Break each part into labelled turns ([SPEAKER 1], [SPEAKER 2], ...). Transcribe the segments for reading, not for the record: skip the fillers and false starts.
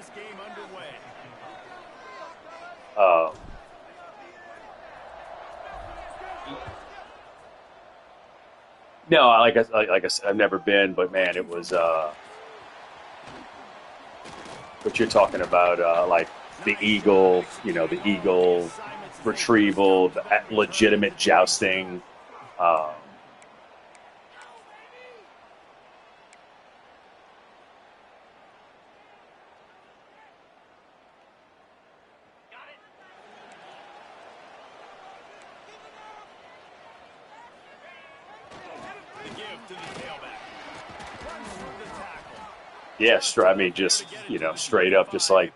[SPEAKER 1] this game underway.
[SPEAKER 2] No, like I said, I've never been, but man, it was. What you're talking about, like the eagle, the eagle retrieval, the legitimate jousting. Yeah, I mean, just straight up, just like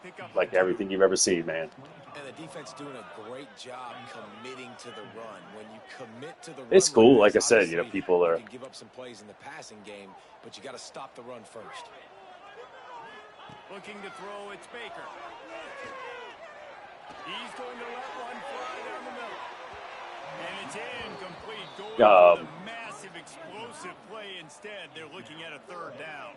[SPEAKER 2] everything you've ever seen, man.
[SPEAKER 3] And the defense doing a great job committing to the run. When you commit to the run,
[SPEAKER 2] It's cool. Like I said, people are.
[SPEAKER 3] You can give up some plays in the passing game, but you got to stop the run first.
[SPEAKER 1] Looking to throw, it's Baker. He's going to let one fly down the middle. And it's incomplete. Going for the massive explosive play instead. They're looking at a third down.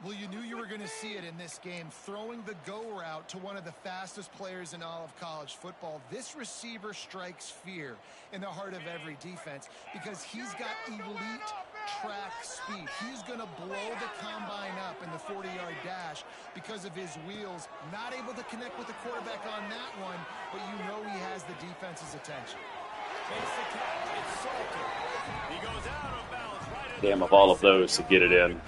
[SPEAKER 4] Well, you knew you were going to see it in this game, throwing the go route to one of the fastest players in all of college football. This receiver strikes fear in the heart of every defense because he's got elite track speed. He's going to blow the combine up in the 40-yard dash because of his wheels. Not able to connect with the quarterback on that one, but you know he has the defense's attention.
[SPEAKER 1] Makes the catch. It's Salter. He goes out of bounds. Right,
[SPEAKER 2] damn, of all of those to get it in.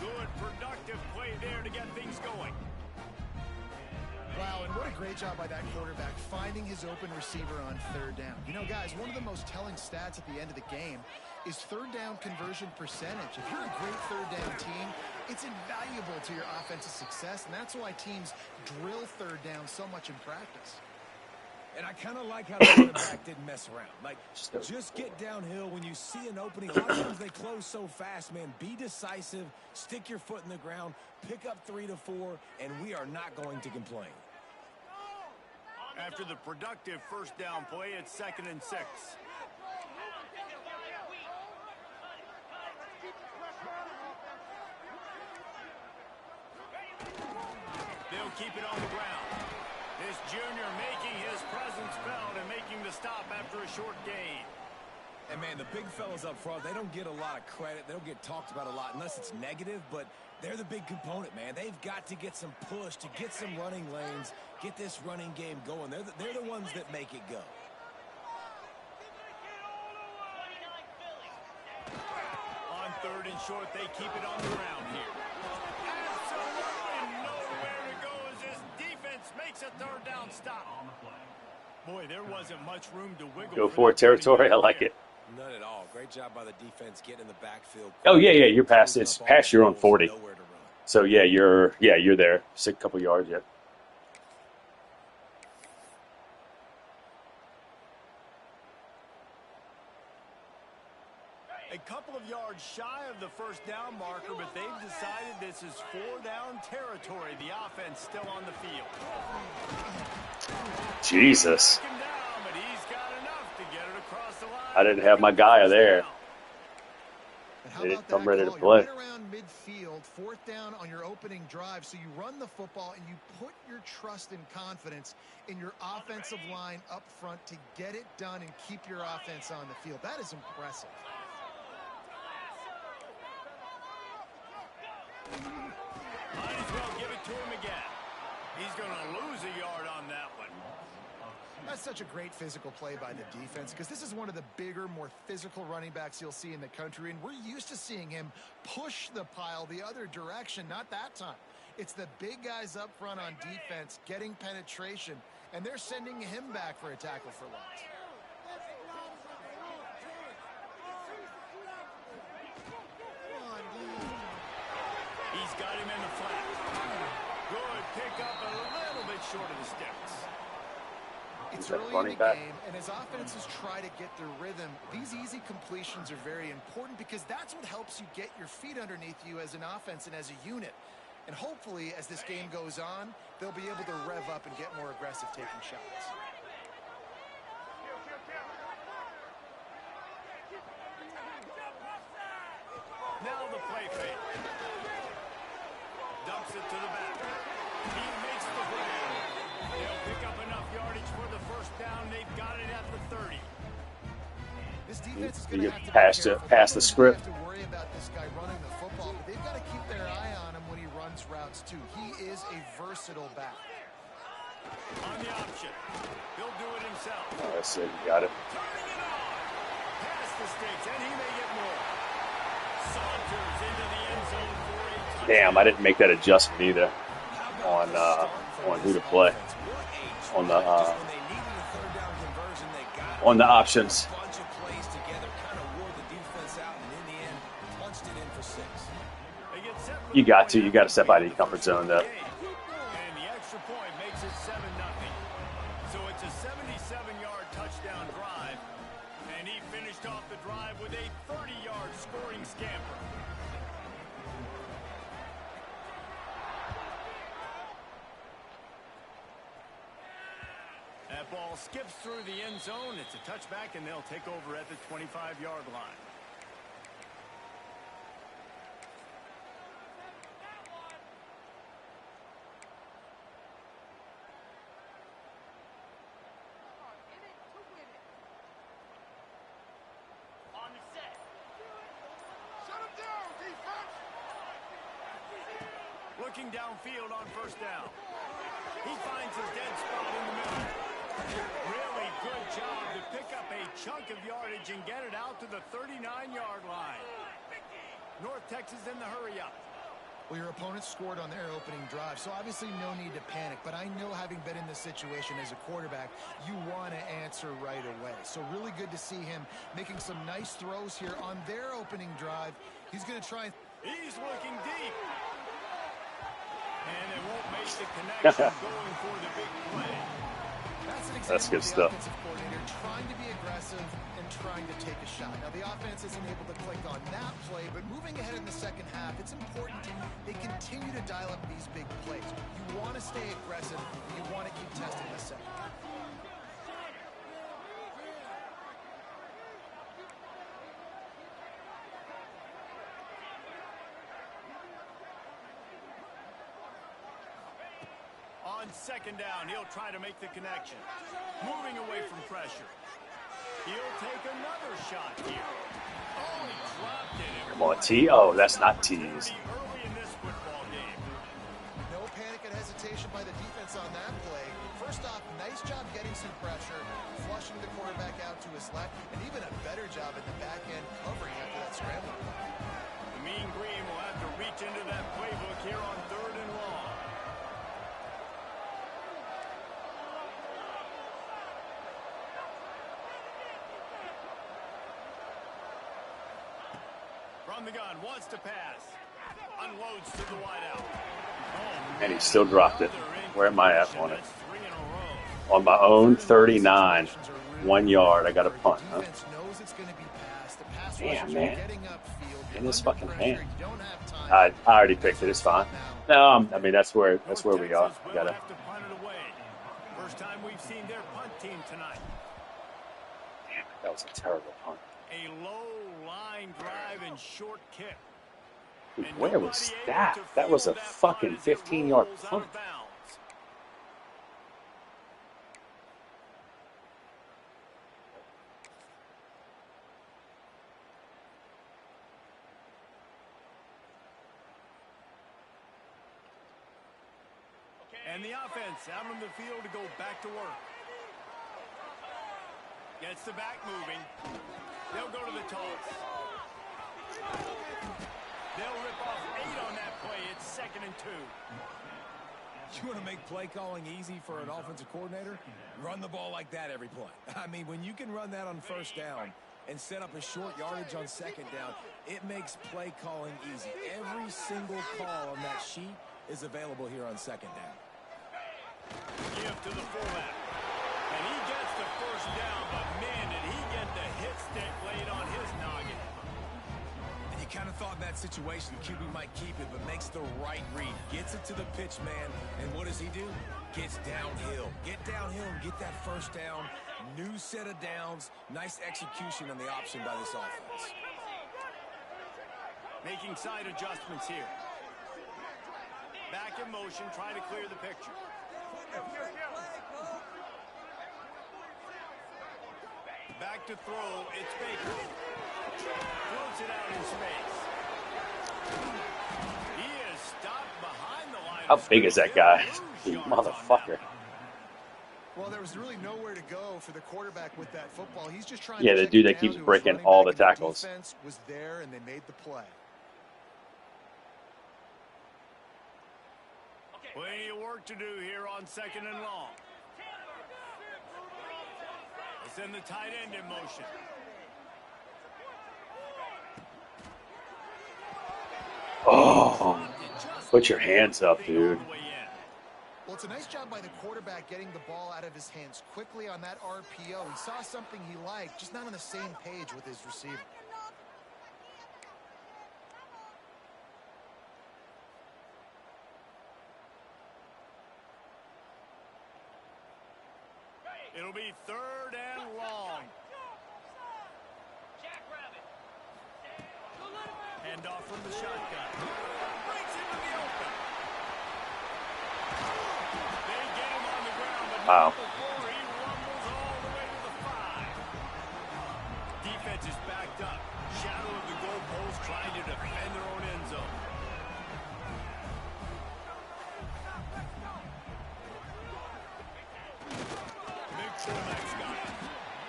[SPEAKER 4] Great job by that quarterback finding his open receiver on third down. You know, guys, one of the most telling stats at the end of the game is third down conversion percentage. If you're a great third down team, it's invaluable to your offensive success, and that's why teams drill third down so much in practice.
[SPEAKER 3] And I kind of like how the quarterback didn't mess around. Like, just get downhill when you see an opening. A lot of times they close so fast, man. Be decisive, stick your foot in the ground, pick up 3 to 4, and we are not going to complain.
[SPEAKER 1] After the productive first down play, it's 2nd and 6. They'll keep it on the ground. This junior making his presence felt and making the stop after a short gain.
[SPEAKER 3] And, man, the big fellas up front, they don't get a lot of credit. They don't get talked about a lot unless it's negative, but they're the big component, man. They've got to get some push to get some running lanes, get this running game going. They're the ones that make it go.
[SPEAKER 1] On 3rd and short, they keep it on the ground here. Absolutely nowhere to go as this defense makes a third down stop. Boy, there wasn't much room to wiggle.
[SPEAKER 2] Go for it, territory. I like it.
[SPEAKER 3] None at all. Great job by the defense getting in the backfield.
[SPEAKER 2] Oh yeah, you're past. It's past your own 40. So yeah, you're there. Just a couple yards yet.
[SPEAKER 1] A couple of yards shy of the first down marker, but they've decided this is 4 down territory. The offense still on the field.
[SPEAKER 2] Jesus. I didn't have my guy there. I'm ready to play.
[SPEAKER 4] Right around midfield, 4th down on your opening drive. So you run the football and you put your trust and confidence in your offensive line up front to get it done and keep your offense on the field. That is impressive.
[SPEAKER 1] Might as well give it to him again. He's going to lose a yard on that one.
[SPEAKER 4] That's such a great physical play by the defense because this is one of the bigger, more physical running backs you'll see in the country, and we're used to seeing him push the pile the other direction. Not that time. It's the big guys up front on defense getting penetration, and they're sending him back for a tackle for loss.
[SPEAKER 1] He's got him in the flat. Good pick up a little bit short of the sticks.
[SPEAKER 4] It's early in the game, and as offenses try to get their rhythm, these easy completions are very important because that's what helps you get your feet underneath you as an offense and as a unit. And hopefully, as this game goes on, they'll be able to rev up and get more aggressive taking shots.
[SPEAKER 1] Now the play fake. Dumps it to the back. He makes the
[SPEAKER 4] This defense is
[SPEAKER 2] You
[SPEAKER 4] going to
[SPEAKER 2] get
[SPEAKER 4] have to
[SPEAKER 2] past
[SPEAKER 4] be
[SPEAKER 2] the
[SPEAKER 4] careful.
[SPEAKER 2] past the script.
[SPEAKER 4] They have to worry about this guy running the football, but they've got to keep their eye on him when he runs routes too. He is a versatile back.
[SPEAKER 1] On the option, he'll do it himself.
[SPEAKER 2] Oh, that's it. You got it.
[SPEAKER 1] Turning it on. Past the sticks, and he may get more. Saunters into the end zone for a touchdown.
[SPEAKER 2] Damn, I didn't make that adjustment either on who to play on the options. You got to step out of your comfort zone though.
[SPEAKER 1] And the extra point makes it 7-0. So it's a 77-yard touchdown drive, and he finished off the drive with a 30-yard scoring scamper. That ball skips through the end zone. It's a touchback, and they'll take over at the 25-yard line. Looking downfield on first down. He finds his dead spot in the middle. Really good job to pick up a chunk of yardage and get it out to the 39-yard line. North Texas in the hurry-up.
[SPEAKER 4] Well, your opponent scored on their opening drive, so obviously no need to panic. But I know, having been in this situation as a quarterback, you want to answer right away. So really good to see him making some nice throws here on their opening drive. He's going to try.
[SPEAKER 1] He's looking deep. And it won't make the connection going for the big play.
[SPEAKER 2] That's good stuff.
[SPEAKER 4] Trying to be aggressive and trying to take a shot. Now, the offense isn't able to click on that play, but moving ahead in the second half, it's important they continue to dial up these big plays. You want to stay aggressive. You want to keep testing the second half.
[SPEAKER 1] On second down, he'll try to make the connection. Moving away from pressure. He'll take another shot here. Oh, he dropped it.
[SPEAKER 2] Come on, T. Oh, that's not T's.
[SPEAKER 1] Early in this football game.
[SPEAKER 4] No panic and hesitation by the defense on that play. First off, nice job getting some pressure, flushing the quarterback out to his left, and even a better job in the back end covering after that scramble.
[SPEAKER 1] The Mean Green will have to reach into that playbook here on 3rd and long. From the gun, wants to pass. Unloads to the wideout. Oh,
[SPEAKER 2] And he still dropped it. Where am I at on it? On my own 39. 1 yard. I got a punt, huh? Damn, man. In his fucking hand. I already picked it. It's fine. No, I mean, that's where we are. We gotta.
[SPEAKER 1] First time we've seen their punt team tonight.
[SPEAKER 2] Damn, that was a terrible punt.
[SPEAKER 1] A low line drive and short kick.
[SPEAKER 2] Dude, where was that? That was a fucking 15-yard punt.
[SPEAKER 1] And the offense out on the field to go back to work. Gets the back moving. They'll go to the toss. They'll rip off 8 on that play. It's 2nd and 2.
[SPEAKER 3] You want to make play calling easy for an offensive coordinator? Run the ball like that every play. I mean, when you can run that on first down and set up a short yardage on second down, it makes play calling easy. Every single call on that sheet is available here on second down.
[SPEAKER 1] Give to the fullback. And he gets the first down, but man, did he get the hit stick laid on his noggin.
[SPEAKER 3] And you kind of thought in that situation QB might keep it, but makes the right read. Gets it to the pitch man, and what does he do? Gets downhill. Get downhill and get that first down. New set of downs. Nice execution on the option by this offense.
[SPEAKER 1] Making side adjustments here. Back in motion, trying to clear the picture. back to throw. It's Baker. Floats it out in space. He is stopped behind the line.
[SPEAKER 2] How big is that guy? You motherfucker.
[SPEAKER 4] Well, there was really nowhere to go for the quarterback with that football. He's just trying
[SPEAKER 2] Yeah,
[SPEAKER 4] to
[SPEAKER 2] the
[SPEAKER 4] check
[SPEAKER 2] dude
[SPEAKER 4] it
[SPEAKER 2] that
[SPEAKER 4] down
[SPEAKER 2] keeps
[SPEAKER 4] to his
[SPEAKER 2] breaking
[SPEAKER 4] running
[SPEAKER 2] all
[SPEAKER 4] back,
[SPEAKER 2] the
[SPEAKER 4] and
[SPEAKER 2] tackles.
[SPEAKER 4] Defense was there, and they made the play.
[SPEAKER 1] Plenty of work to do here on 2nd and long. Let's send the tight end in motion.
[SPEAKER 2] Oh, put your hands up, dude.
[SPEAKER 4] Well, it's a nice job by the quarterback getting the ball out of his hands quickly on that RPO. He saw something he liked, just not on the same page with his receiver.
[SPEAKER 1] It'll be 3rd and long. Hand off from the shotgun. Breaks into the open. They get him on the ground, but
[SPEAKER 2] Wow.
[SPEAKER 1] before he rumbles all the way to the 5. Defense is backed up. Shadow of the goalpost trying to defend their own end zone.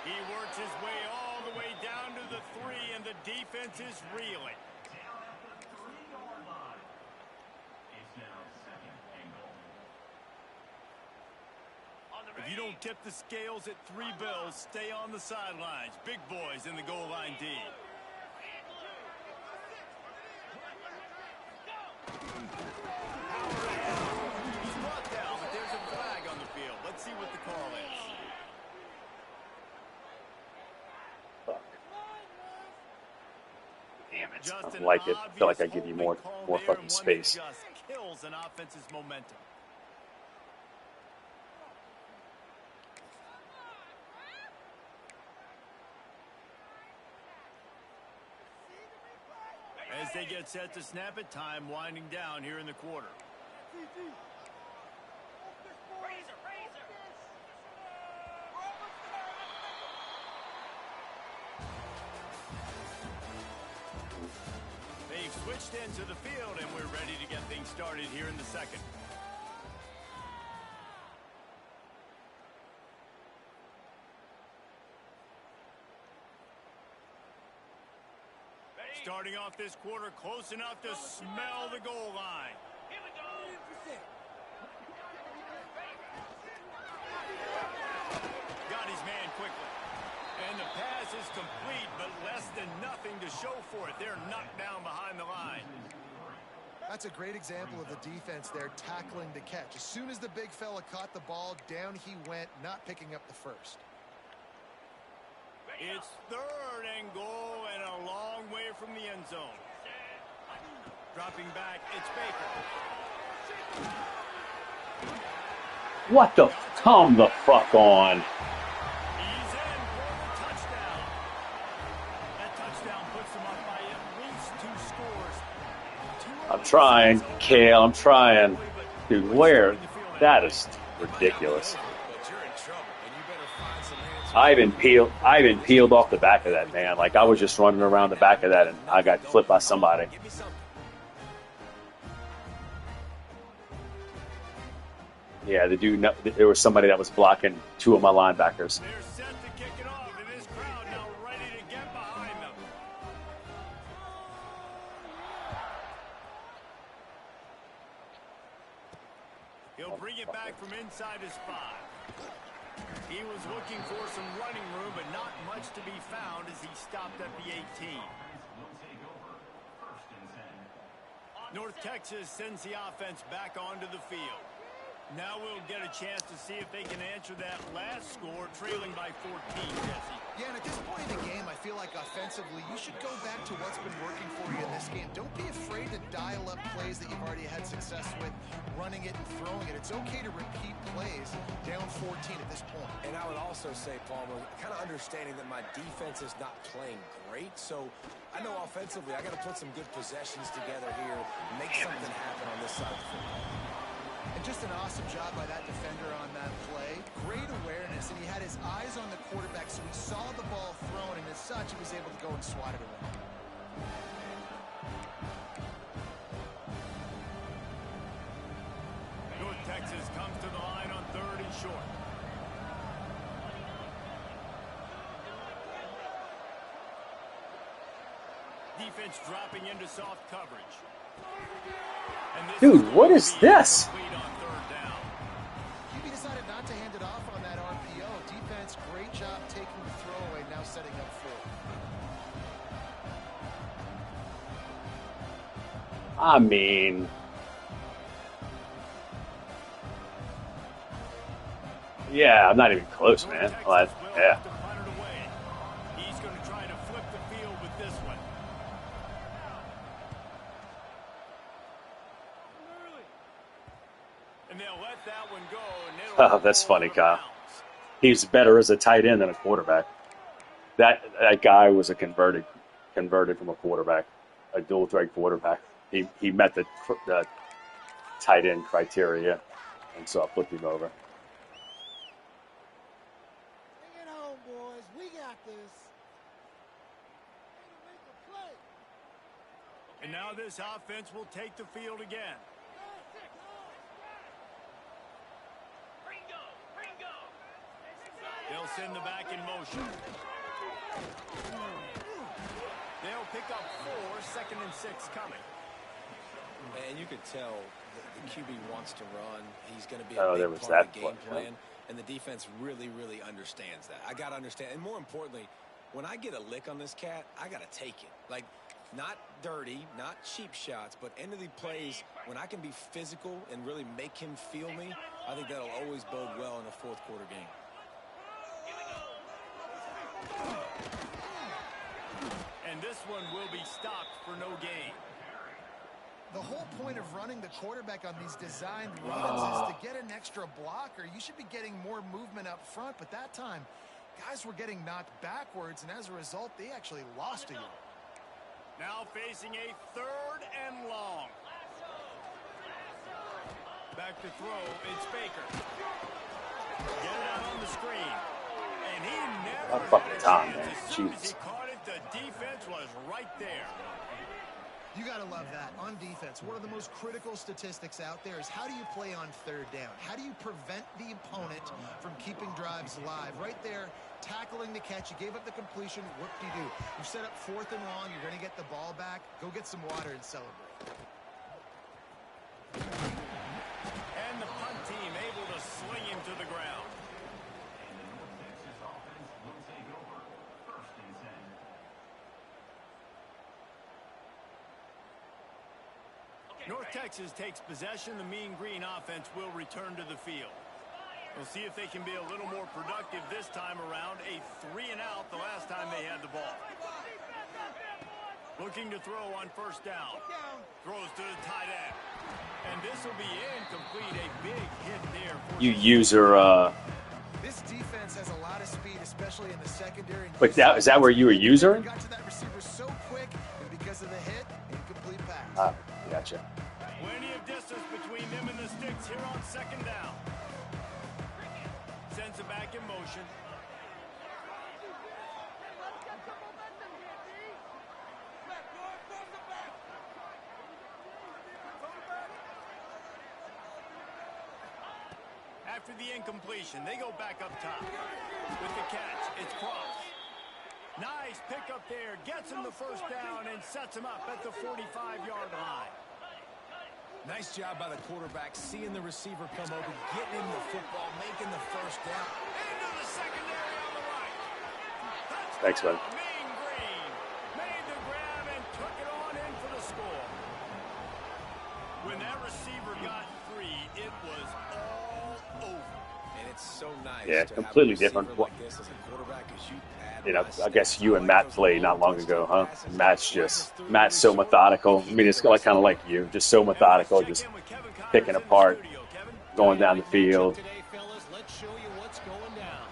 [SPEAKER 1] He works his way all the way down to the 3, and the defense is reeling. If you don't tip the scales at 3 bills, stay on the sidelines. Big boys in the goal line D. He's brought down, but there's a flag on the field. Let's see what the call is.
[SPEAKER 2] Damn it.
[SPEAKER 1] Just
[SPEAKER 2] I don't
[SPEAKER 1] an
[SPEAKER 2] like it. I feel like I
[SPEAKER 1] obvious
[SPEAKER 2] give you
[SPEAKER 1] holding
[SPEAKER 2] more
[SPEAKER 1] call there,
[SPEAKER 2] fucking
[SPEAKER 1] and one that
[SPEAKER 2] space.
[SPEAKER 1] just kills an offense's momentum. As they get set to snap it, time winding down here in the quarter. They've switched into the field, and we're ready to get things started here in the 2nd. Starting off this quarter close enough to smell the goal line. Here we go. Got his man quickly. And the pass is complete, but less than nothing to show for it. They're knocked down behind the line.
[SPEAKER 4] That's a great example of the defense there tackling the catch. As soon as the big fella caught the ball, down he went, not picking up the first.
[SPEAKER 1] It's 3rd and goal and a long way from the end zone. Dropping back, it's Baker.
[SPEAKER 2] What the? Come the fuck on.
[SPEAKER 1] He's in for the touchdown. That touchdown puts them up by at least 2 scores.
[SPEAKER 2] I'm trying, Kale. I'm trying. Dude, where? That is ridiculous. I even peeled off the back of that, man. Like, I was just running around the back of that, and I got flipped by somebody. Yeah, the dude. There was somebody that was blocking 2 of my linebackers.
[SPEAKER 1] They're set to kick it off, and this crowd now ready to get behind them. He'll bring it back from inside his 5. He was looking for some running room, but not much to be found as he stopped at the 18. North Texas sends the offense back onto the field. Now we'll get a chance to see if they can answer that last score, trailing by 14, Jesse.
[SPEAKER 4] Yeah, and at this point in the game, I feel like offensively, you should go back to what's been working for you in this game. Don't be afraid to dial up plays that you've already had success with, running it and throwing it. It's okay to repeat plays down 14 at this point.
[SPEAKER 3] And I would also say, Palmer, kind of understanding that my defense is not playing great, so I know offensively I got to put some good possessions together here, make something happen on this side of the field.
[SPEAKER 4] And just an awesome job by that defender on that play. Great awareness, and he had his eyes on the quarterback, so he saw the ball thrown, and as such, he was able to go and swat it away.
[SPEAKER 1] North Texas comes to the line on 3rd and short. Defense dropping into soft coverage.
[SPEAKER 2] Dude, what is this?
[SPEAKER 4] QB decided not to hand it off on that RPO. Defense, great job taking the throwaway, now setting up 4.
[SPEAKER 2] I mean, yeah, I'm not even close, man. Like, yeah.
[SPEAKER 1] He's going to try to flip the field with this one. And they'll let that one go.
[SPEAKER 2] Oh, that's funny, Kyle. He's better as a tight end than a quarterback. That guy was a converted from a quarterback, a dual threat quarterback. He met the tight end criteria, and so I flipped him over.
[SPEAKER 5] Bring it home, boys. We got this.
[SPEAKER 1] And now this offense will take the field again. They'll send the back in motion. They'll pick up 4, 2nd and 6 coming.
[SPEAKER 3] And you could tell the QB wants to run. He's going to be
[SPEAKER 2] Oh,
[SPEAKER 3] a
[SPEAKER 2] there
[SPEAKER 3] big
[SPEAKER 2] was
[SPEAKER 3] part of
[SPEAKER 2] that
[SPEAKER 3] the game
[SPEAKER 2] play,
[SPEAKER 3] plan. And the defense really, really understands that. I got to understand. And more importantly, when I get a lick on this cat, I got to take it. Like, not dirty, not cheap shots, but end of the plays, when I can be physical and really make him feel me, I think that'll always bode well in a 4th quarter game.
[SPEAKER 1] And this one will be stopped for no gain.
[SPEAKER 4] The whole point of running the quarterback on these designed runs is to get an extra blocker. You should be getting more movement up front, but that time, guys were getting knocked backwards, and as a result, they actually lost a yard.
[SPEAKER 1] Now facing a 3rd and long. Back to throw, it's Baker. Get it out on the screen. And he never
[SPEAKER 2] Not fucking
[SPEAKER 1] had a
[SPEAKER 2] time,
[SPEAKER 1] chance.
[SPEAKER 2] man.
[SPEAKER 1] As soon as
[SPEAKER 2] Jesus.
[SPEAKER 1] he caught it, the defense was right there.
[SPEAKER 4] You got to love that. On defense, one of the most critical statistics out there is how do you play on 3rd down? How do you prevent the opponent from keeping drives alive? Right there, tackling the catch. You gave up the completion. What do? You set up 4th and long. You're going to get the ball back. Go get some water and celebrate.
[SPEAKER 1] And the punt team able to sling him to the ground. North Texas takes possession. The Mean Green offense will return to the field. We'll see if they can be a little more productive this time around. A 3-and-out the last time they had the ball. Looking to throw on 1st down. Throws to the tight end. And this will be incomplete. A big hit there.
[SPEAKER 2] You user.
[SPEAKER 4] This defense has a lot of speed, especially in the secondary.
[SPEAKER 2] But is that where you were user?
[SPEAKER 4] Got to that receiver so quick, and because of the hit, incomplete pass.
[SPEAKER 2] Ah, gotcha.
[SPEAKER 1] Plenty of distance between them and the sticks here on 2nd down. Sends it back in motion. After the incompletion, they go back up top. With the catch, it's Cross. Nice pickup there. Gets him the 1st down and sets him up at the 45-yard line.
[SPEAKER 3] Nice job by the quarterback, seeing the receiver come over, getting him the football, making the 1st down.
[SPEAKER 1] Into the secondary on the right.
[SPEAKER 2] Thanks, bud.
[SPEAKER 1] Mean Green made the grab and took it on in for the score. When that receiver got free, it was all over.
[SPEAKER 3] And it's so nice.
[SPEAKER 2] Yeah,
[SPEAKER 3] to
[SPEAKER 2] completely
[SPEAKER 3] have a receiver
[SPEAKER 2] different.
[SPEAKER 3] like this as a quarterback, as you add
[SPEAKER 2] You know,
[SPEAKER 3] a
[SPEAKER 2] I guess you and Matt played not long ago, huh?
[SPEAKER 3] Matt's
[SPEAKER 2] Matt's so methodical. I mean, it's like kind of like you, just so methodical, just picking apart, going down the field.
[SPEAKER 6] Today, fellas, let's show you what's going down.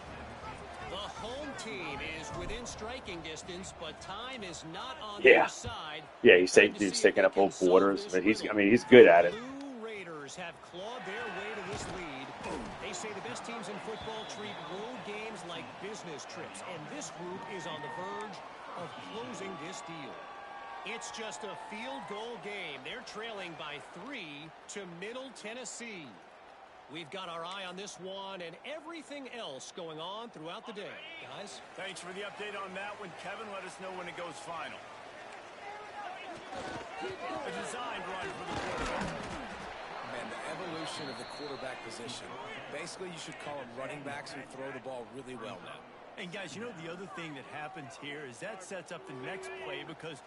[SPEAKER 6] The home team is within striking distance, but time is not on
[SPEAKER 2] Yeah.
[SPEAKER 6] their side.
[SPEAKER 2] Yeah, he's taking up whole quarters, but he's good at it.
[SPEAKER 6] Blue Raiders Chargers have clawed their way to this lead. They say the best teams in football treat road games like business trips, and this group is on the verge of closing this deal. It's just a field goal game. They're trailing by 3 to Middle Tennessee. We've got our eye on this one and everything else going on throughout the day. Guys?
[SPEAKER 1] Thanks for the update on that one, Kevin. Let us know when it goes final. A designed run for the quarterback.
[SPEAKER 3] Man, the evolution of the quarterback position. Basically, you should call them running backs who throw the ball really well now.
[SPEAKER 1] And guys, you know the other thing that happens here is that sets up the next play because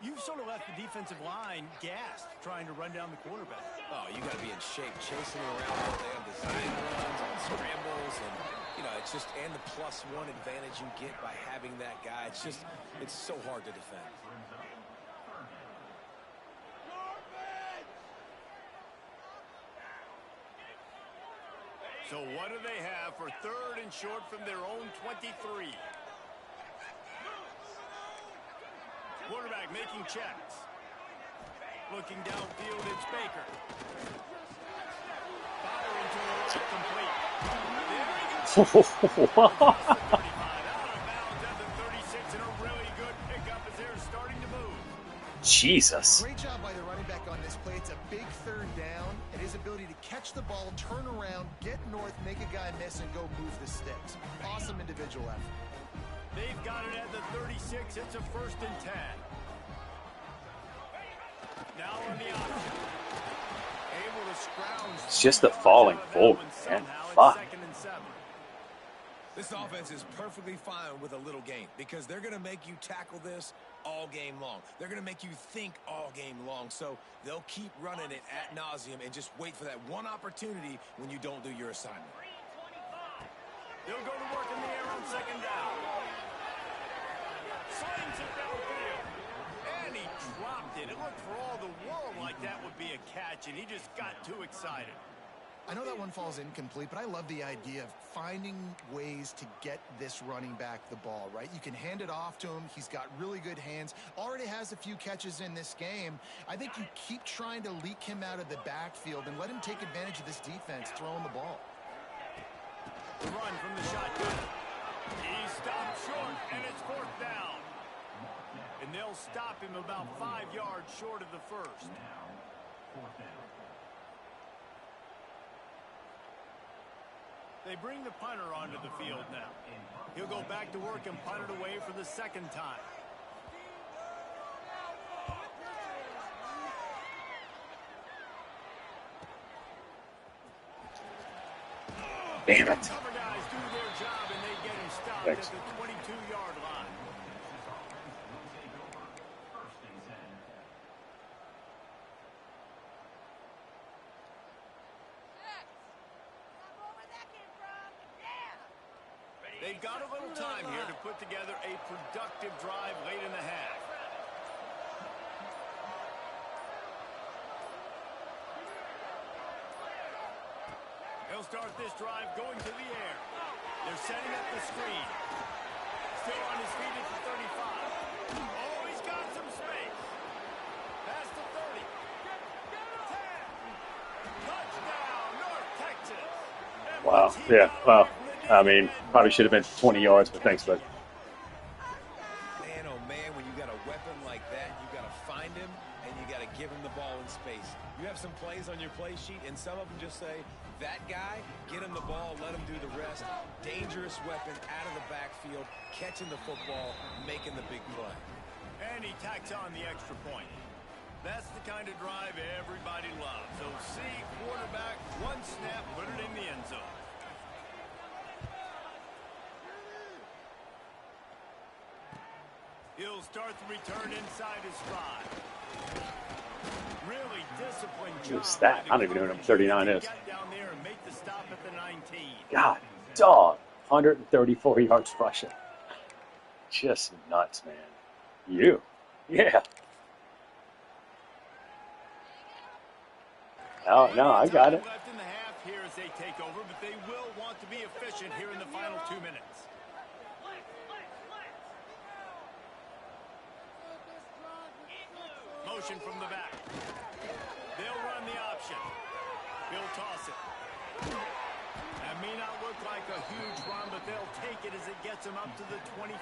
[SPEAKER 1] you've sort of left the defensive line gassed trying to run down the quarterback.
[SPEAKER 3] Oh, you got to be in shape, chasing him around all day on design runs, on scrambles, and it's just and the +1 advantage you get by having that guy. It's so hard to defend.
[SPEAKER 1] So what do they have for 3rd and short from their own 23? Quarterback making checks. Looking downfield, it's Baker. Firing to the right, complete. There he goes. Out of bounds at the 36, and a really good pickup as they're starting to move.
[SPEAKER 2] Jesus.
[SPEAKER 4] Great job by the running back on this play. It's a big 3rd down, and his ability to catch the ball, turn around, get north, make a guy miss, and go move the sticks. Awesome individual effort.
[SPEAKER 1] They've got it at the 36. It's a 1st and 10. Now on the option. Able to scrounge.
[SPEAKER 2] It's just the falling forward, man. Fuck.
[SPEAKER 1] 2nd and 7.
[SPEAKER 3] This offense is perfectly fine with a little game because they're going to make you tackle this all game long. They're going to make you think all game long. So they'll keep running it ad nauseum and just wait for that one opportunity when you don't do your assignment.
[SPEAKER 1] They'll go to work in the air on 2nd down. Slings it downfield. And he dropped it. It looked for all the world like that would be a catch, and he just got too excited.
[SPEAKER 4] I know that one falls incomplete, but I love the idea of finding ways to get this running back the ball, right? You can hand it off to him. He's got really good hands. Already has a few catches in this game. I think you keep trying to leak him out of the backfield and let him take advantage of this defense throwing the ball.
[SPEAKER 1] The run from the shotgun. He stopped short, and it's 4th down. And they'll stop him about 5 yards short of the 1st. They bring the punter onto the field now. He'll go back to work and punt it away for the 2nd time.
[SPEAKER 2] Damn it.
[SPEAKER 1] Cover guys do their job and they get him stopped
[SPEAKER 2] Thanks.
[SPEAKER 1] at the 22-yard line. They've got a little time here to put together a productive drive late in the half. They'll start this drive going to the air. They're setting up the screen. Still on his feet at the 35. Oh, he's got some space. Past the 30. 10. Touchdown, North Texas. And
[SPEAKER 2] Wow.
[SPEAKER 1] once he
[SPEAKER 2] Yeah.
[SPEAKER 1] got
[SPEAKER 2] Well,
[SPEAKER 1] away from the
[SPEAKER 2] I mean,
[SPEAKER 1] defense,
[SPEAKER 2] probably should have been 20 yards, but thanks, bud.
[SPEAKER 3] Man, oh man, when you got a weapon like that, you got to find him and you got to give him the ball in space. You have some plays on your play sheet, and some of them just say, that guy, get him the ball, let him do the rest. Dangerous weapon out of the backfield, catching the football, making the big play.
[SPEAKER 1] And he tacks on the extra point. That's the kind of drive everybody loves. So see, quarterback, one snap, put it in the end zone. He'll start the return inside his 5. Really disciplined job.
[SPEAKER 2] Who's that? I don't even know who number 39 is.
[SPEAKER 1] Get down there and make the stop at the 19.
[SPEAKER 2] God, dog. 134 yards rushing. Just nuts, man. You. Yeah. No, I got it.
[SPEAKER 1] Left in the half here as they take over, but they will want to be efficient here in the final 2 minutes. Motion from the back. They'll run the option. He'll toss it. That may not look like a huge run, but they'll take it as it gets them up to the 24.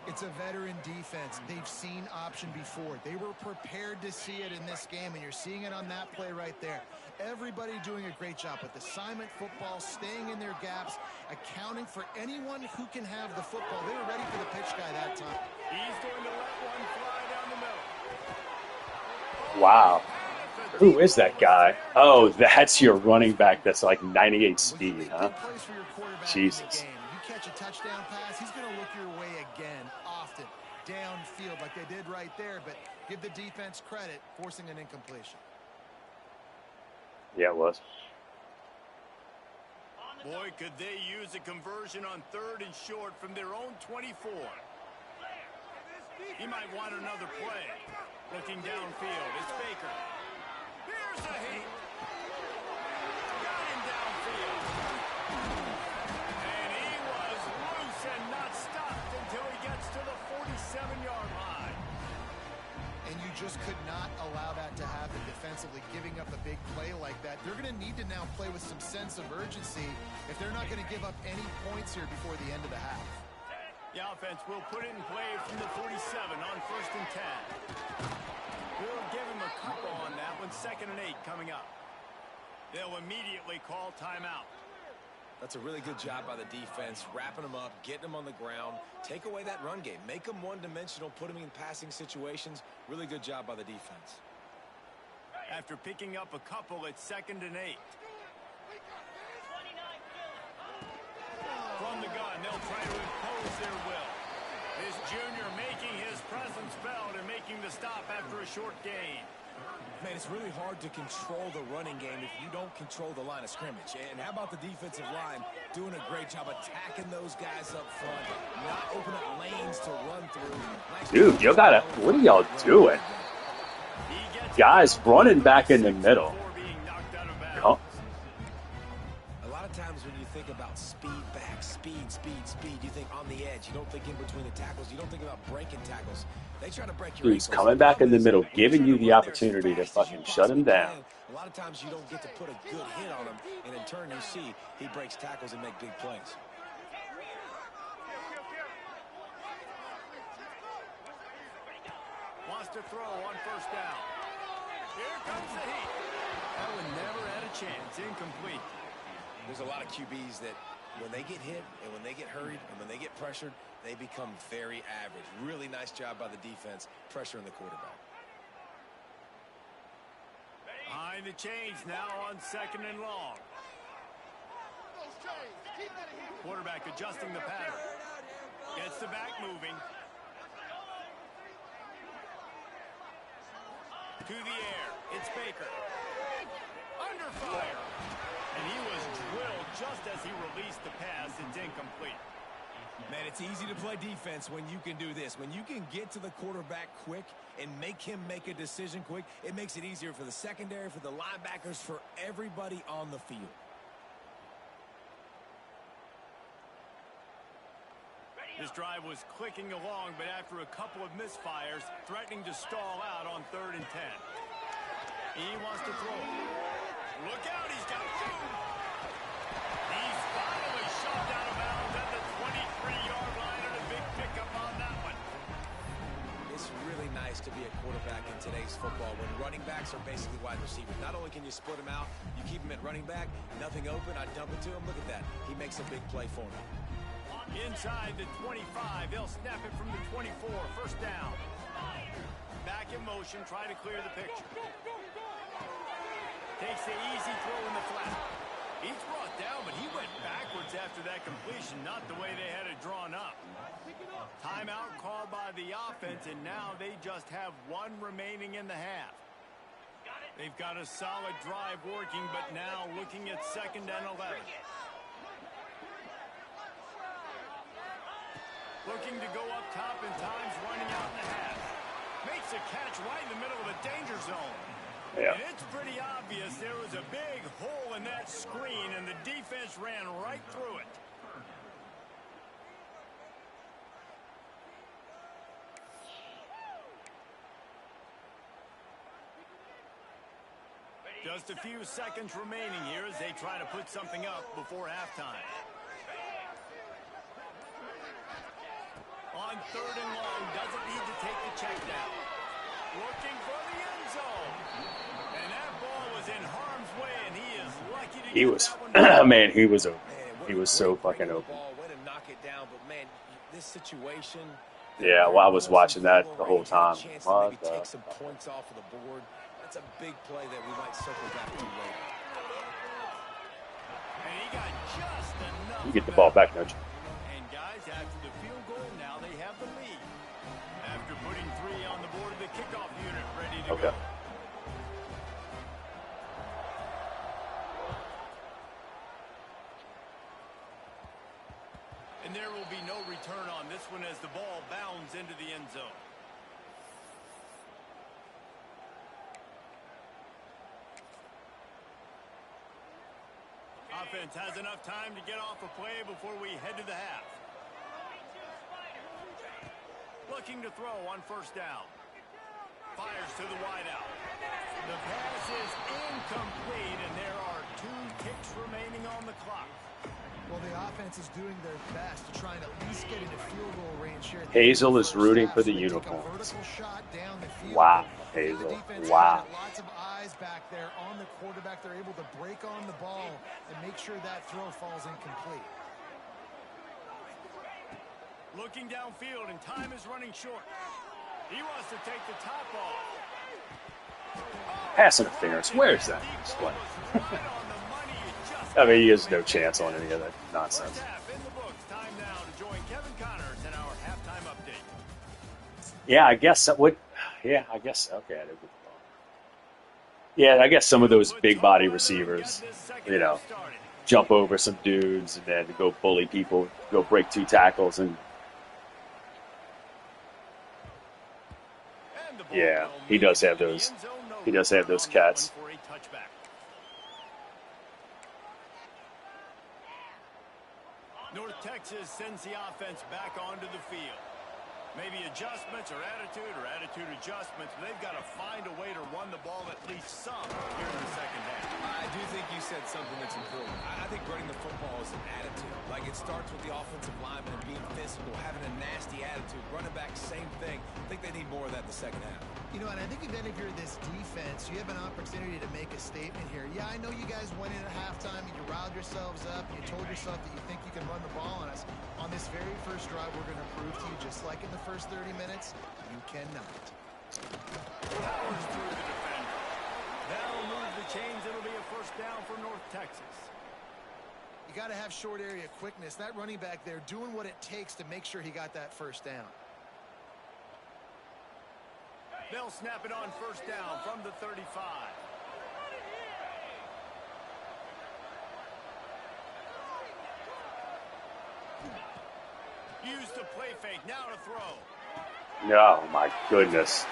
[SPEAKER 4] It's a veteran defense. They've seen option before. They were prepared to see it in this game, and you're seeing it on that play right there. Everybody doing a great job with assignment football, staying in their gaps, accounting for anyone who can have the football. They were ready for the pitch guy that time.
[SPEAKER 1] He's going to let one fly down the middle.
[SPEAKER 2] Wow. Who is that guy? Oh, that's your running back that's like 98 speed, huh? Jesus.
[SPEAKER 4] You catch a touchdown pass, he's going to look your way again, often, downfield like they did right there, but give the defense credit, forcing an incompletion.
[SPEAKER 2] Yeah, it was.
[SPEAKER 1] Boy, could they use a conversion on 3rd and short from their own 24. He might want another play. Looking downfield, it's Baker. Here's a hit. Got him downfield. And he was loose and not stopped until he gets to the 47-yard line.
[SPEAKER 4] And you just could not allow that to happen defensively, giving up a big play like that. They're going to need to now play with some sense of urgency if they're not going to give up any points here before the end of the half.
[SPEAKER 1] The offense will put it in play from the 47 on 1st and 10. We'll give him a couple on that one. 2nd and 8 coming up. They'll immediately call timeout.
[SPEAKER 3] That's a really good job by the defense, wrapping them up, getting them on the ground, take away that run game, make them one-dimensional, put them in passing situations. Really good job by the defense.
[SPEAKER 1] After picking up a couple, it's 2nd and 8. From the gun, they'll try to impose their will. This junior making his presence felt and making the stop after a short gain.
[SPEAKER 3] Man, it's really hard to control the running game if you don't control the line of scrimmage. And how about the defensive line doing a great job attacking those guys up front, not opening up lanes to run through. Nice.
[SPEAKER 2] Dude, you gotta, what are y'all doing? Guys running back in the middle. Come.
[SPEAKER 3] A lot of times when you think about speed back, speed, you think on the edge. You don't think in between the tackles. You don't think about breaking tackles. They try to break your
[SPEAKER 2] Dude's coming back in the middle, giving you the opportunity to fucking shut him down.
[SPEAKER 3] A lot of times you don't get to put a good hit on him, and in turn you see he breaks tackles and make big plays.
[SPEAKER 1] Wants to throw on 1st down. Here comes the heat. That one never had a chance. Incomplete.
[SPEAKER 3] There's a lot of QBs that when they get hit and when they get hurried and when they get pressured, they become very average. Really nice job by the defense, pressuring the quarterback.
[SPEAKER 1] Behind the chains now on 2nd and long. Quarterback adjusting the pattern. Gets the back moving. To the air. It's Baker. Under fire. And he was drilled just as he released the pass. It's incomplete.
[SPEAKER 3] Man, it's easy to play defense when you can do this. When you can get to the quarterback quick and make him make a decision quick, it makes it easier for the secondary, for the linebackers, for everybody on the field.
[SPEAKER 1] This drive was clicking along, but after a couple of misfires, threatening to stall out on 3rd and 10. He wants to throw it. Look out, he's got room. He's finally shoved out of bounds at the 23-yard line, and a big pickup on that one.
[SPEAKER 3] It's really nice to be a quarterback in today's football when running backs are basically wide receivers. Not only can you split them out, you keep them at running back, nothing open, I dump it to him. Look at that. He makes a big play for me.
[SPEAKER 1] Inside the 25, they'll snap it from the 24, 1st down. Back in motion, trying to clear the picture. Takes the easy throw in the flat. He's brought down, but he went backwards after that completion, not the way they had it drawn up. Timeout called by the offense, and now they just have one remaining in the half. They've got a solid drive working, but now looking at 2nd and 11. Looking to go up top in times, running out in the half. Makes a catch right in the middle of a danger zone.
[SPEAKER 2] Yeah.
[SPEAKER 1] And it's pretty obvious there was a big hole in that screen, and the defense ran right through it. Just a few seconds remaining here as they try to put something up before halftime. On 3rd and long, doesn't need to take the check down. Looking for the end zone. And that ball was in harm's way, and he is lucky to get that one.
[SPEAKER 2] Man, he was open. He was so fucking open.
[SPEAKER 3] Way to knock it down, but man, this situation.
[SPEAKER 2] Yeah, well, I was watching that the whole time.
[SPEAKER 3] Maybe take some points off of the board. That's a big play that we might circle back to later.
[SPEAKER 1] And he got just enough.
[SPEAKER 2] You get the ball back, don't you?
[SPEAKER 1] And guys, after the field goal, now they have the lead. After putting 3 on the board, the kickoff unit ready to go. And there will be no return on this one as the ball bounds into the end zone. Offense has enough time to get off a play before we head to the half. Looking to throw on 1st down. Fires to the wideout. The pass is incomplete, and there are 2 kicks remaining on the clock.
[SPEAKER 4] Well, the offense is doing their best to try and at least get into field goal range here.
[SPEAKER 2] Hazel is rooting for the unicorns. Wow, Hazel. Wow.
[SPEAKER 4] Lots of eyes back there on the quarterback. They're able to break on the ball and make sure that throw falls incomplete.
[SPEAKER 1] Looking downfield, and time is running short. He wants to take the top off.
[SPEAKER 2] Pass interference. Where's that? What? I mean, he has no chance on any of that nonsense.
[SPEAKER 1] Time now to join Kevin Connors in our halftime update.
[SPEAKER 2] Yeah, I guess that would. Yeah, I guess. Okay, I did get the ball. Yeah, I guess some of those big body receivers, you know, jump over some dudes and then go bully people, go break 2 tackles, and yeah, he does have those. He does have those cats.
[SPEAKER 1] North Texas sends the offense back onto the field. Maybe adjustments or attitude adjustments, but they've got to find a way to run the ball at least some here in the second half.
[SPEAKER 3] I do think you said something that's important. I think running the football is an attitude. Like, it starts with the offensive lineman and being physical, having a nasty attitude. Running back, same thing. I think they need more of that in the second half.
[SPEAKER 4] You know, and I think even if you're this defense, you have an opportunity to make a statement here. Yeah, I know you guys went in at halftime and you riled yourselves up and you told yourself that you think you can run the ball on us. On this very first drive, we're going to prove to you, just like in the first 30 minutes, you cannot.
[SPEAKER 1] Powers through the defender. That'll move the chains. It'll be a 1st down for North Texas.
[SPEAKER 4] You got to have short area quickness. That running back there doing what it takes to make sure he got that 1st down.
[SPEAKER 1] They'll snap it on 1st down from the 35. Use the play fake. Now to throw.
[SPEAKER 2] Oh my goodness.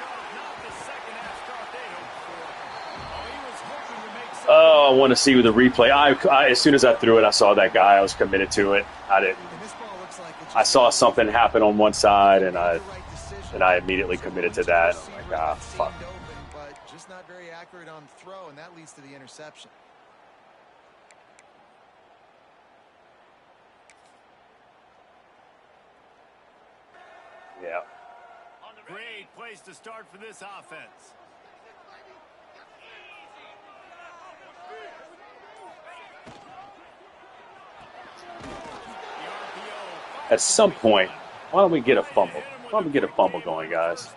[SPEAKER 2] Oh, I want to see the replay. I as soon as I threw it, I saw that guy. I was committed to it. I didn't. I saw something happen on one side, and I immediately committed to that. I'm like, ah, fuck.
[SPEAKER 4] But just not very accurate on throw, and that leads to the interception.
[SPEAKER 2] Yeah.
[SPEAKER 1] Great place to start for this offense.
[SPEAKER 2] At some point, why don't we get a fumble? Why don't we get a fumble going, guys?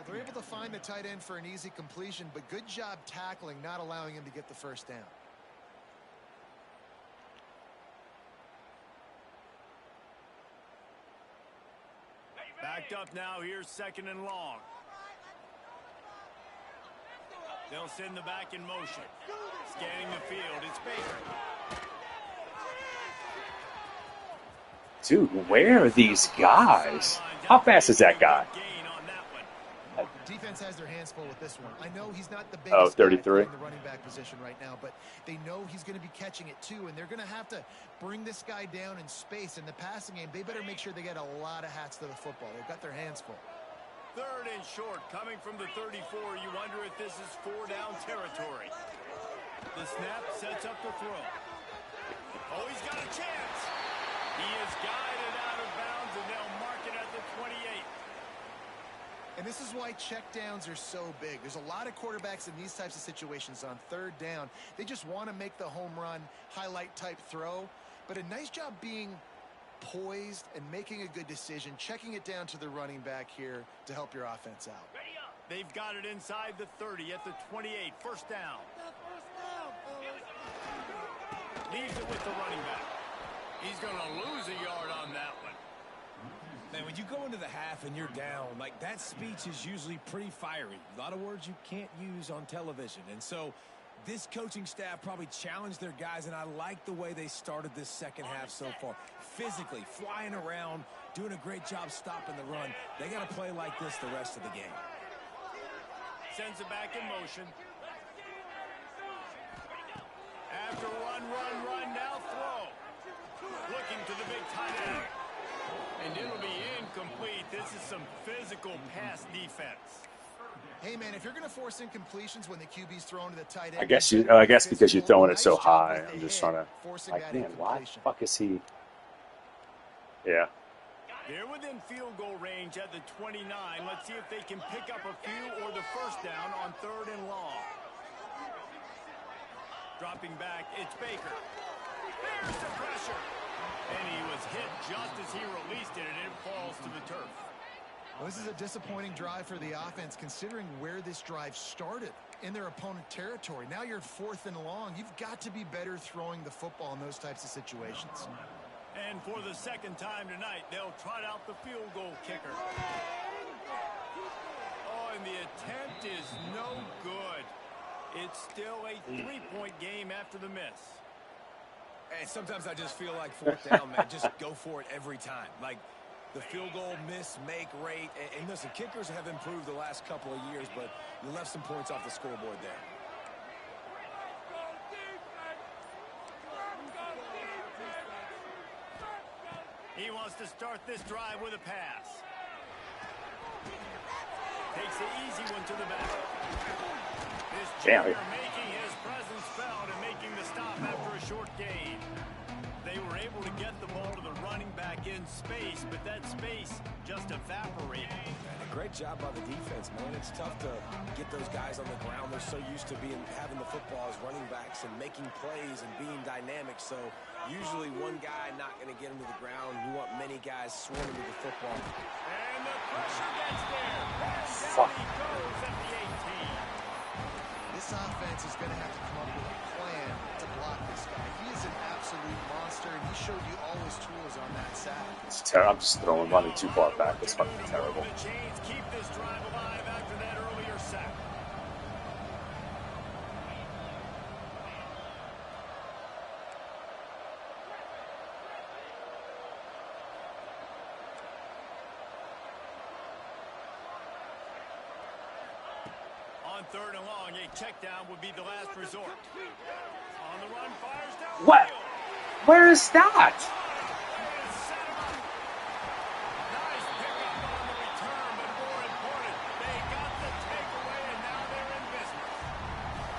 [SPEAKER 4] They're able to find the tight end for an easy completion, but good job tackling, not allowing him to get the 1st down.
[SPEAKER 1] Backed up now. Here's 2nd and long. They'll send the back in motion. Scanning the field. It's Baker.
[SPEAKER 2] Dude, where are these guys? How fast is that guy?
[SPEAKER 4] Defense has their hands full with this one. I know he's not the biggest
[SPEAKER 2] 33
[SPEAKER 4] in the running back position right now, but they know he's going to be catching it too, and they're going to have to bring this guy down in space. In the passing game, they better make sure they get a lot of hats to the football. They've got their hands full.
[SPEAKER 1] Third and short, coming from the 34. You wonder if this is 4-down territory. The snap sets up the throw. Oh, he's got a chance. He is guided out of bounds, and they'll mark it at the 28.
[SPEAKER 4] And this is why checkdowns are so big. There's a lot of quarterbacks in these types of situations on third down. They just want to make the home run, highlight type throw. But a nice job being poised and making a good decision, checking it down to the running back here to help your offense out.
[SPEAKER 1] They've got it inside the 30 at the 28. First down. Leaves it with the running back. He's going to lose a yard on that one.
[SPEAKER 3] Man, when you go into the half and you're down, like, that speech is usually pretty fiery. A lot of words you can't use on television. And so this coaching staff probably challenged their guys, and I like the way they started this second half so far. Physically, flying around, doing a great job stopping the run. They got to play like this the rest of the game.
[SPEAKER 1] Sends it back in motion. After run, now throw. Looking to the big tight end. And it'll be incomplete. This is some physical pass defense.
[SPEAKER 4] Hey, man, if you're going to force incompletions when the QB's thrown to the tight end...
[SPEAKER 2] I guess because you're throwing it so high, I'm just trying to... Like, man, why the fuck is he... Yeah.
[SPEAKER 1] They're within field goal range at the 29. Let's see if they can pick up a few or the first down on third and long. Dropping back, it's Baker. There's the pressure. And he was hit just as he released it, and it falls to the turf.
[SPEAKER 4] Well, this is a disappointing drive for the offense, considering where this drive started in their opponent territory. Now you're at fourth and long. You've got to be better throwing the football in those types of situations.
[SPEAKER 1] And for the second time tonight, they'll trot out the field goal kicker. Oh, and the attempt is no good. It's still a three-point game after the miss.
[SPEAKER 3] And sometimes I just feel like fourth down, man, just go for it every time. Like, the field goal miss, make rate. And listen, kickers have improved the last couple of years, but you left some points off the scoreboard there.
[SPEAKER 1] He wants to start this drive with a pass. Takes the easy one to the back. This junior making his presence felt and making the stop after a short gain. They were able to get the ball to the running back in space, but that space just evaporated.
[SPEAKER 3] And a great job by the defense, man. It's tough to get those guys on the ground. They're so used to having the football as running backs and making plays and being dynamic. So usually one guy not going to get him to the ground. You want many guys swarming to the football.
[SPEAKER 1] And the pressure gets there.
[SPEAKER 2] Fuck.
[SPEAKER 1] He goes at the 18.
[SPEAKER 4] This offense is going to have to come up with a plan to block this guy. He is an absolute monster, and he showed you all his tools on that sack.
[SPEAKER 2] It's terrible. I'm just running too far back. It's fucking terrible.
[SPEAKER 1] The chains keep this drive alive after that earlier sack. On third and long, a check down would be the last resort. On the run, fires down.
[SPEAKER 2] What? Where is that?
[SPEAKER 1] Nice pickup on the return, but more important, they got the takeaway, and now they're in business.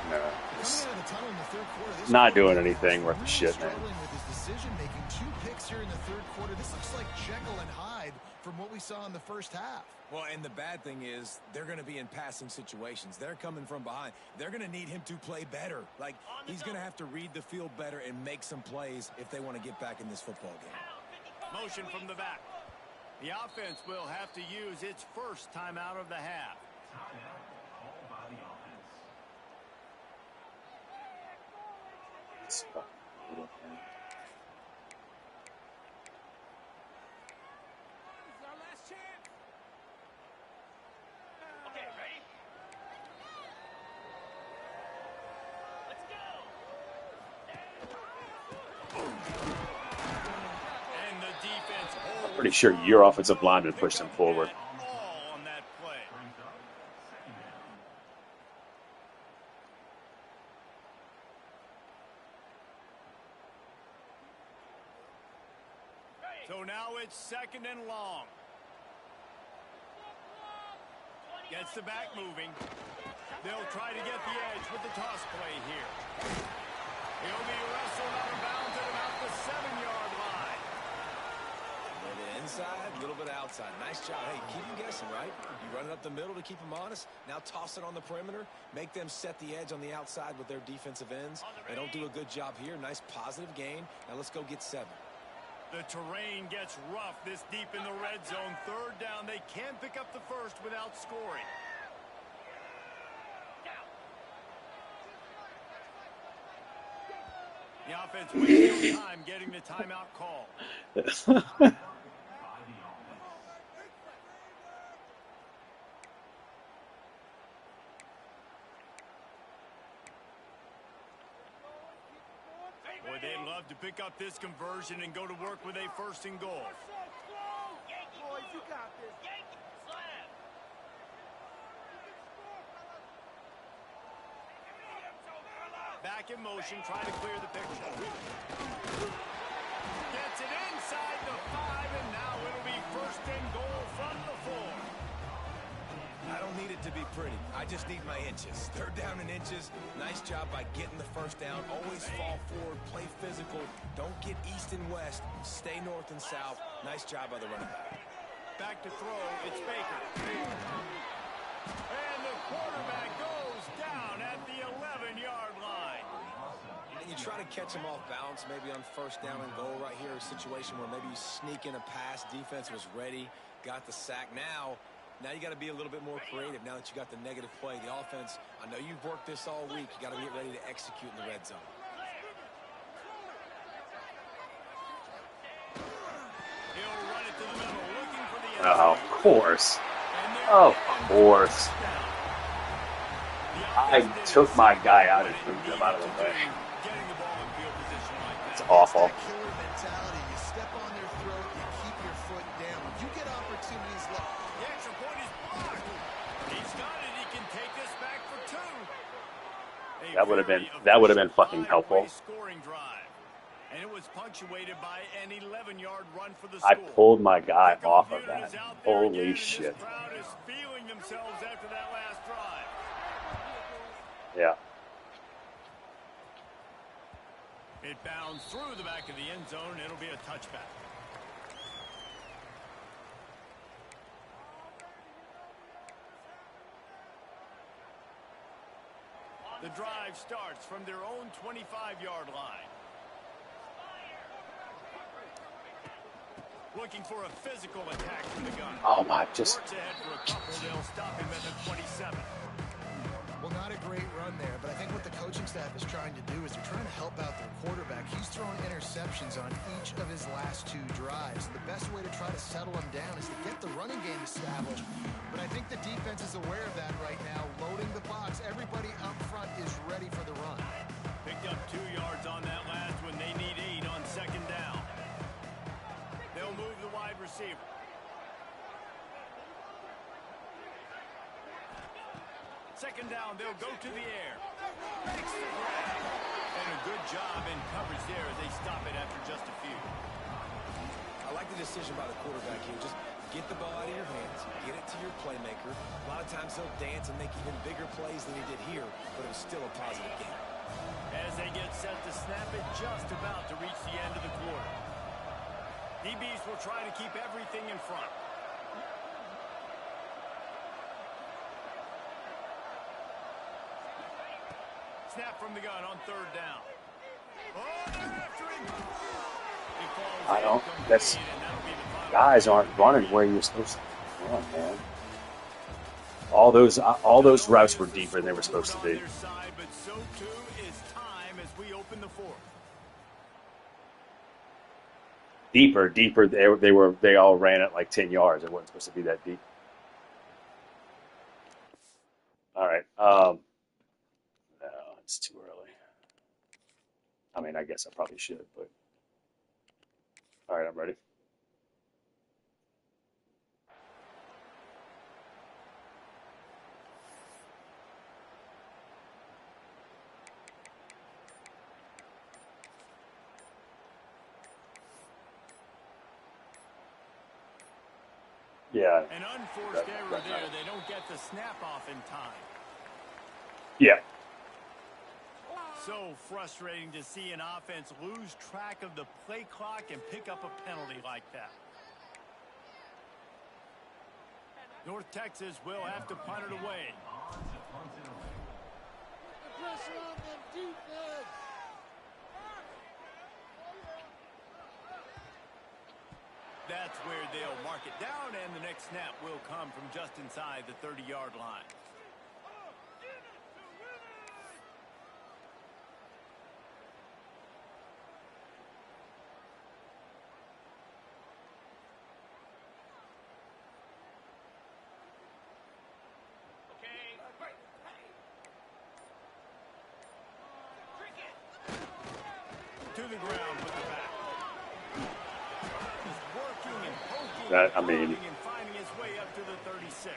[SPEAKER 2] No.
[SPEAKER 4] Coming out of the tunnel in the third quarter, this
[SPEAKER 2] Not doing
[SPEAKER 4] quarterback
[SPEAKER 2] anything
[SPEAKER 4] is
[SPEAKER 2] worth a
[SPEAKER 4] really
[SPEAKER 2] shit, man.
[SPEAKER 4] struggling with his decision-making. 2 picks here in the third quarter. This looks like Jekyll and Hyde from what we saw in the first half.
[SPEAKER 3] Well, and the bad thing is they're going to be in passing situations. They're coming from behind. They're going to need him to play better. Like, he's going to have to read the field better and make some plays if they want to get back in this football game.
[SPEAKER 1] Motion from the back. The offense will have to use its first timeout of the half.
[SPEAKER 2] It's fucking brutal, man. Pretty sure your offensive lineman pushed him forward.
[SPEAKER 1] On that play. So now it's second and long. Gets the back moving. They'll try to get the edge with the toss play here. He'll be wrestled out of bounds at about the 7-yard line.
[SPEAKER 3] A little bit inside, a little bit outside. Nice job. Hey, keep them guessing, right? You run it up the middle to keep them honest. Now toss it on the perimeter. Make them set the edge on the outside with their defensive ends. They don't do a good job here. Nice positive gain. Now let's go get 7.
[SPEAKER 1] The terrain gets rough this deep in the red zone. 3rd down. They can't pick up the first without scoring. The offense wasting time getting the timeout call. Boy, they'd love to pick up this conversion and go to work with a 1st and goal.
[SPEAKER 5] Boys, you got this.
[SPEAKER 1] Back in motion, trying to clear the picture. Gets it inside the 5, and now it'll be 1st and goal from the 4.
[SPEAKER 3] I don't need it to be pretty. I just need my inches. 3rd down and inches. Nice job by getting the 1st down. Always fall forward, play physical. Don't get east and west. Stay north and south. Nice job by the running back.
[SPEAKER 1] Back to throw. It's Baker. And the quarterback goes down at the 11-yard line.
[SPEAKER 3] And you try to catch him off balance, maybe on 1st down and goal right here. A situation where maybe you sneak in a pass. Defense was ready. Got the sack. Now you got to be a little bit more creative now that you got the negative play. The offense, I know you've worked this all week. You got to get ready to execute in the red zone.
[SPEAKER 1] He'll run it to the middle, looking for the end
[SPEAKER 2] Oh,
[SPEAKER 1] zone.
[SPEAKER 2] of course. Of course. I took my guy out and moved him out of the way.
[SPEAKER 1] Getting the ball in field position like that.
[SPEAKER 2] It's awful.
[SPEAKER 4] That killer mentality. You step on their throat, you keep your foot down. You get opportunities like...
[SPEAKER 1] The extra point is blocked. He's got it. He can take this back for 2.
[SPEAKER 2] That would have been fucking helpful.
[SPEAKER 1] Scoring drive. And it was punctuated by an 11-yard run for the
[SPEAKER 2] I
[SPEAKER 1] score.
[SPEAKER 2] pulled my guy
[SPEAKER 1] Pickup
[SPEAKER 2] off of
[SPEAKER 1] unit
[SPEAKER 2] that.
[SPEAKER 1] is out there again,
[SPEAKER 2] Holy
[SPEAKER 1] and
[SPEAKER 2] shit.
[SPEAKER 1] This crowd is feeling themselves after that last drive.
[SPEAKER 2] Yeah.
[SPEAKER 1] It bounds through the back of the end zone. It'll be a touchback. The drive starts from their own 25-yard line. Looking for a physical attack from the gun.
[SPEAKER 2] Oh my, just...
[SPEAKER 1] Works ahead for a couple. They'll stop him at the 27.
[SPEAKER 4] Well, not a great run there, but I think what the coaching staff is trying to do is they're trying to help out their quarterback. He's thrown interceptions on each of his last 2 drives. The best way to try to settle him down is to get the running game established. But I think the defense is aware of that right now, loading the box. Everybody up front is ready for the run.
[SPEAKER 1] Picked up 2 yards on that last one. They need 8 on 2nd down. They'll move the wide receiver. Second down, they'll go to the air. Makes the grab. And a good job in coverage there as they stop it after just a few.
[SPEAKER 3] I like the decision by the quarterback here. Just get the ball out of your hands, get it to your playmaker. A lot of times they'll dance and make even bigger plays than he did here, but it was still a positive game.
[SPEAKER 1] As they get set to snap it, just about to reach the end of the quarter. DBs will try to keep everything in front. Snap from the gun on 3rd down. Oh, they're after him. He falls
[SPEAKER 2] I don't...
[SPEAKER 1] incomplete,
[SPEAKER 2] That's...
[SPEAKER 1] and that'll be the final.
[SPEAKER 2] Guys aren't running where you're supposed to run, man. All those routes were deeper than they were supposed to be.
[SPEAKER 1] On their side, but so too is time as we open the 4th.
[SPEAKER 2] Deeper. They all ran at like 10 yards. It wasn't supposed to be that deep. All right. No, it's too early. I mean, I guess I probably should, but all right, I'm ready. Yeah.
[SPEAKER 1] An unforced error there. They don't get the snap off in time.
[SPEAKER 2] Yeah.
[SPEAKER 1] So frustrating to see an offense lose track of the play clock and pick up a penalty like that. North Texas will have to punt it away.
[SPEAKER 5] Pressure on them defense.
[SPEAKER 1] That's where they'll mark it down, and the next snap will come from just inside the 30-yard line. To the ground with the back. He's working and poking and finding his way up to the 36.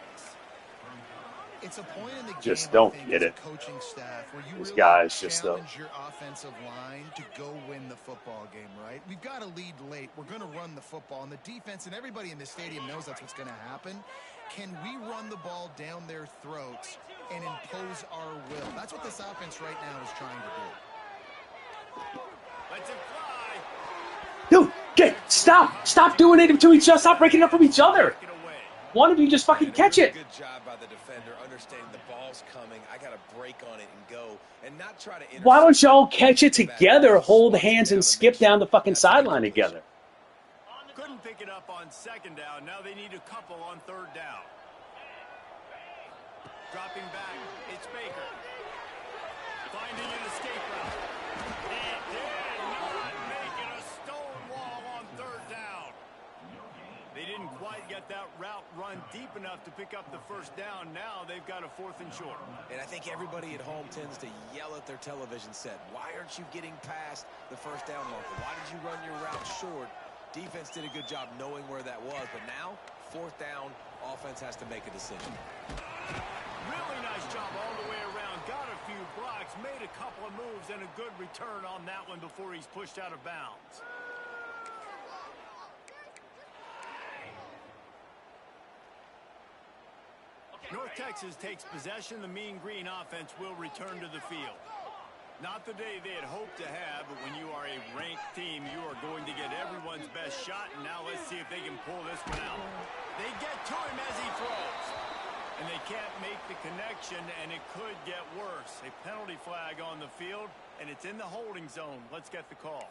[SPEAKER 4] It's a point in the game,
[SPEAKER 2] just don't get
[SPEAKER 4] as
[SPEAKER 2] it.
[SPEAKER 4] a coaching staff where you
[SPEAKER 2] This
[SPEAKER 4] really
[SPEAKER 2] guy's just
[SPEAKER 4] challenge your offensive line to go win the football game, right? We've got to lead late. We're going to run the football. And the defense and everybody in the stadium knows that's what's going to happen. Can we run the ball down their throats and impose our will? That's what this offense right now is trying to do.
[SPEAKER 1] Let's it fly.
[SPEAKER 2] Dude, stop doing it to each other. Stop breaking it up from each other. One of you just fucking catch it.
[SPEAKER 3] Good job by the defender, understanding the ball's coming. I got to break on it and go, and not try to.
[SPEAKER 2] Why don't y'all catch it together, hold hands, and skip down the fucking sideline together?
[SPEAKER 1] Couldn't pick it up on second down. Now they need a couple on third down. Dropping back, it's Baker. Finding an escape route. He did not make it a stone wall on third down. They didn't quite get that route run deep enough to pick up the first down. Now they've got a 4th and short.
[SPEAKER 3] And I think everybody at home tends to yell at their television set. Why aren't you getting past the first down marker? Why did you run your route short? Defense did a good job knowing where that was. But now, 4th down, offense has to make a decision.
[SPEAKER 1] Really nice job all the way around. Got a few blocks, made a couple of moves, and a good return on that one before he's pushed out of bounds. North Texas takes possession. The Mean Green offense will return to the field. Not the day they had hoped to have, but when you are a ranked team, you are going to get everyone's best shot. And now let's see if they can pull this one out. They get to him as he throws. And they can't make the connection, and it could get worse. A penalty flag on the field, and it's in the holding zone. Let's get the call.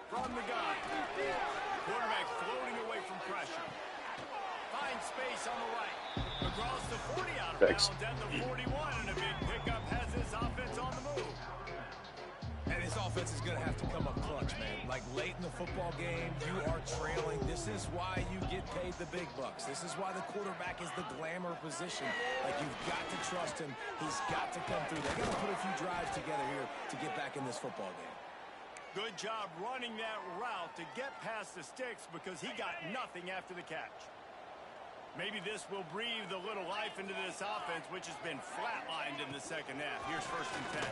[SPEAKER 1] From the gun. Quarterback floating away from pressure. Finds space on the right. Across the 40 out of bounds at the 41, and a big pickup has his offense on the move.
[SPEAKER 3] And his offense is going to have to come up clutch, man. Like late in the football game, you are trailing. This is why you get paid the big bucks. This is why the quarterback is the glamour position. Like, you've got to trust him. He's got to come through. They're going to put a few drives together here to get back in this football game.
[SPEAKER 1] Good job running that route to get past the sticks because he got nothing after the catch. Maybe this will breathe a little life into this offense, which has been flatlined in the second half. Here's 1st and 10.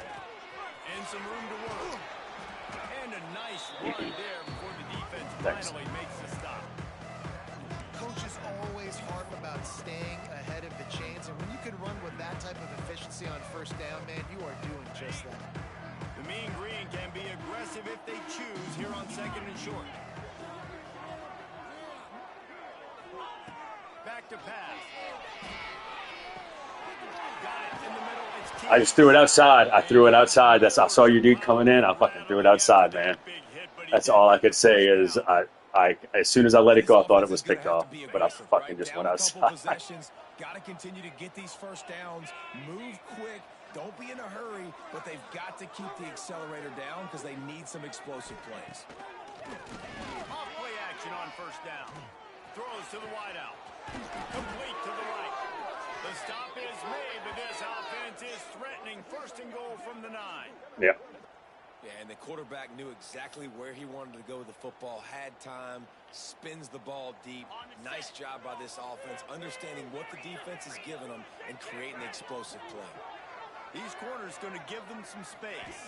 [SPEAKER 1] And some room to work. And a nice run there before the defense finally makes the stop.
[SPEAKER 4] Coaches always harp about staying ahead of the chains, and when you can run with that type of efficiency on 1st down, man, you are doing just that.
[SPEAKER 1] The Mean Green can be aggressive if they choose here on 2nd and short. Back to pass. Got it in the middle. It's
[SPEAKER 2] I just threw it outside. I threw it outside. I saw your dude coming in. I fucking threw it outside, man. That's all I could say is I as soon as I let it go, I thought it was picked off, but I fucking just went outside.
[SPEAKER 3] Got to continue to get these first downs, move quick. Don't be in a hurry, but they've got to keep the accelerator down because they need some explosive plays.
[SPEAKER 1] Off play action on 1st down. Throws to the wideout. Complete to the right. The stop is made, but this offense is threatening 1st and goal from the 9.
[SPEAKER 2] Yep.
[SPEAKER 3] Yeah, and the quarterback knew exactly where he wanted to go with the football, had time, spins the ball deep. Nice job by this offense, understanding what the defense is giving them and creating the explosive play.
[SPEAKER 1] These corners going to give them some space.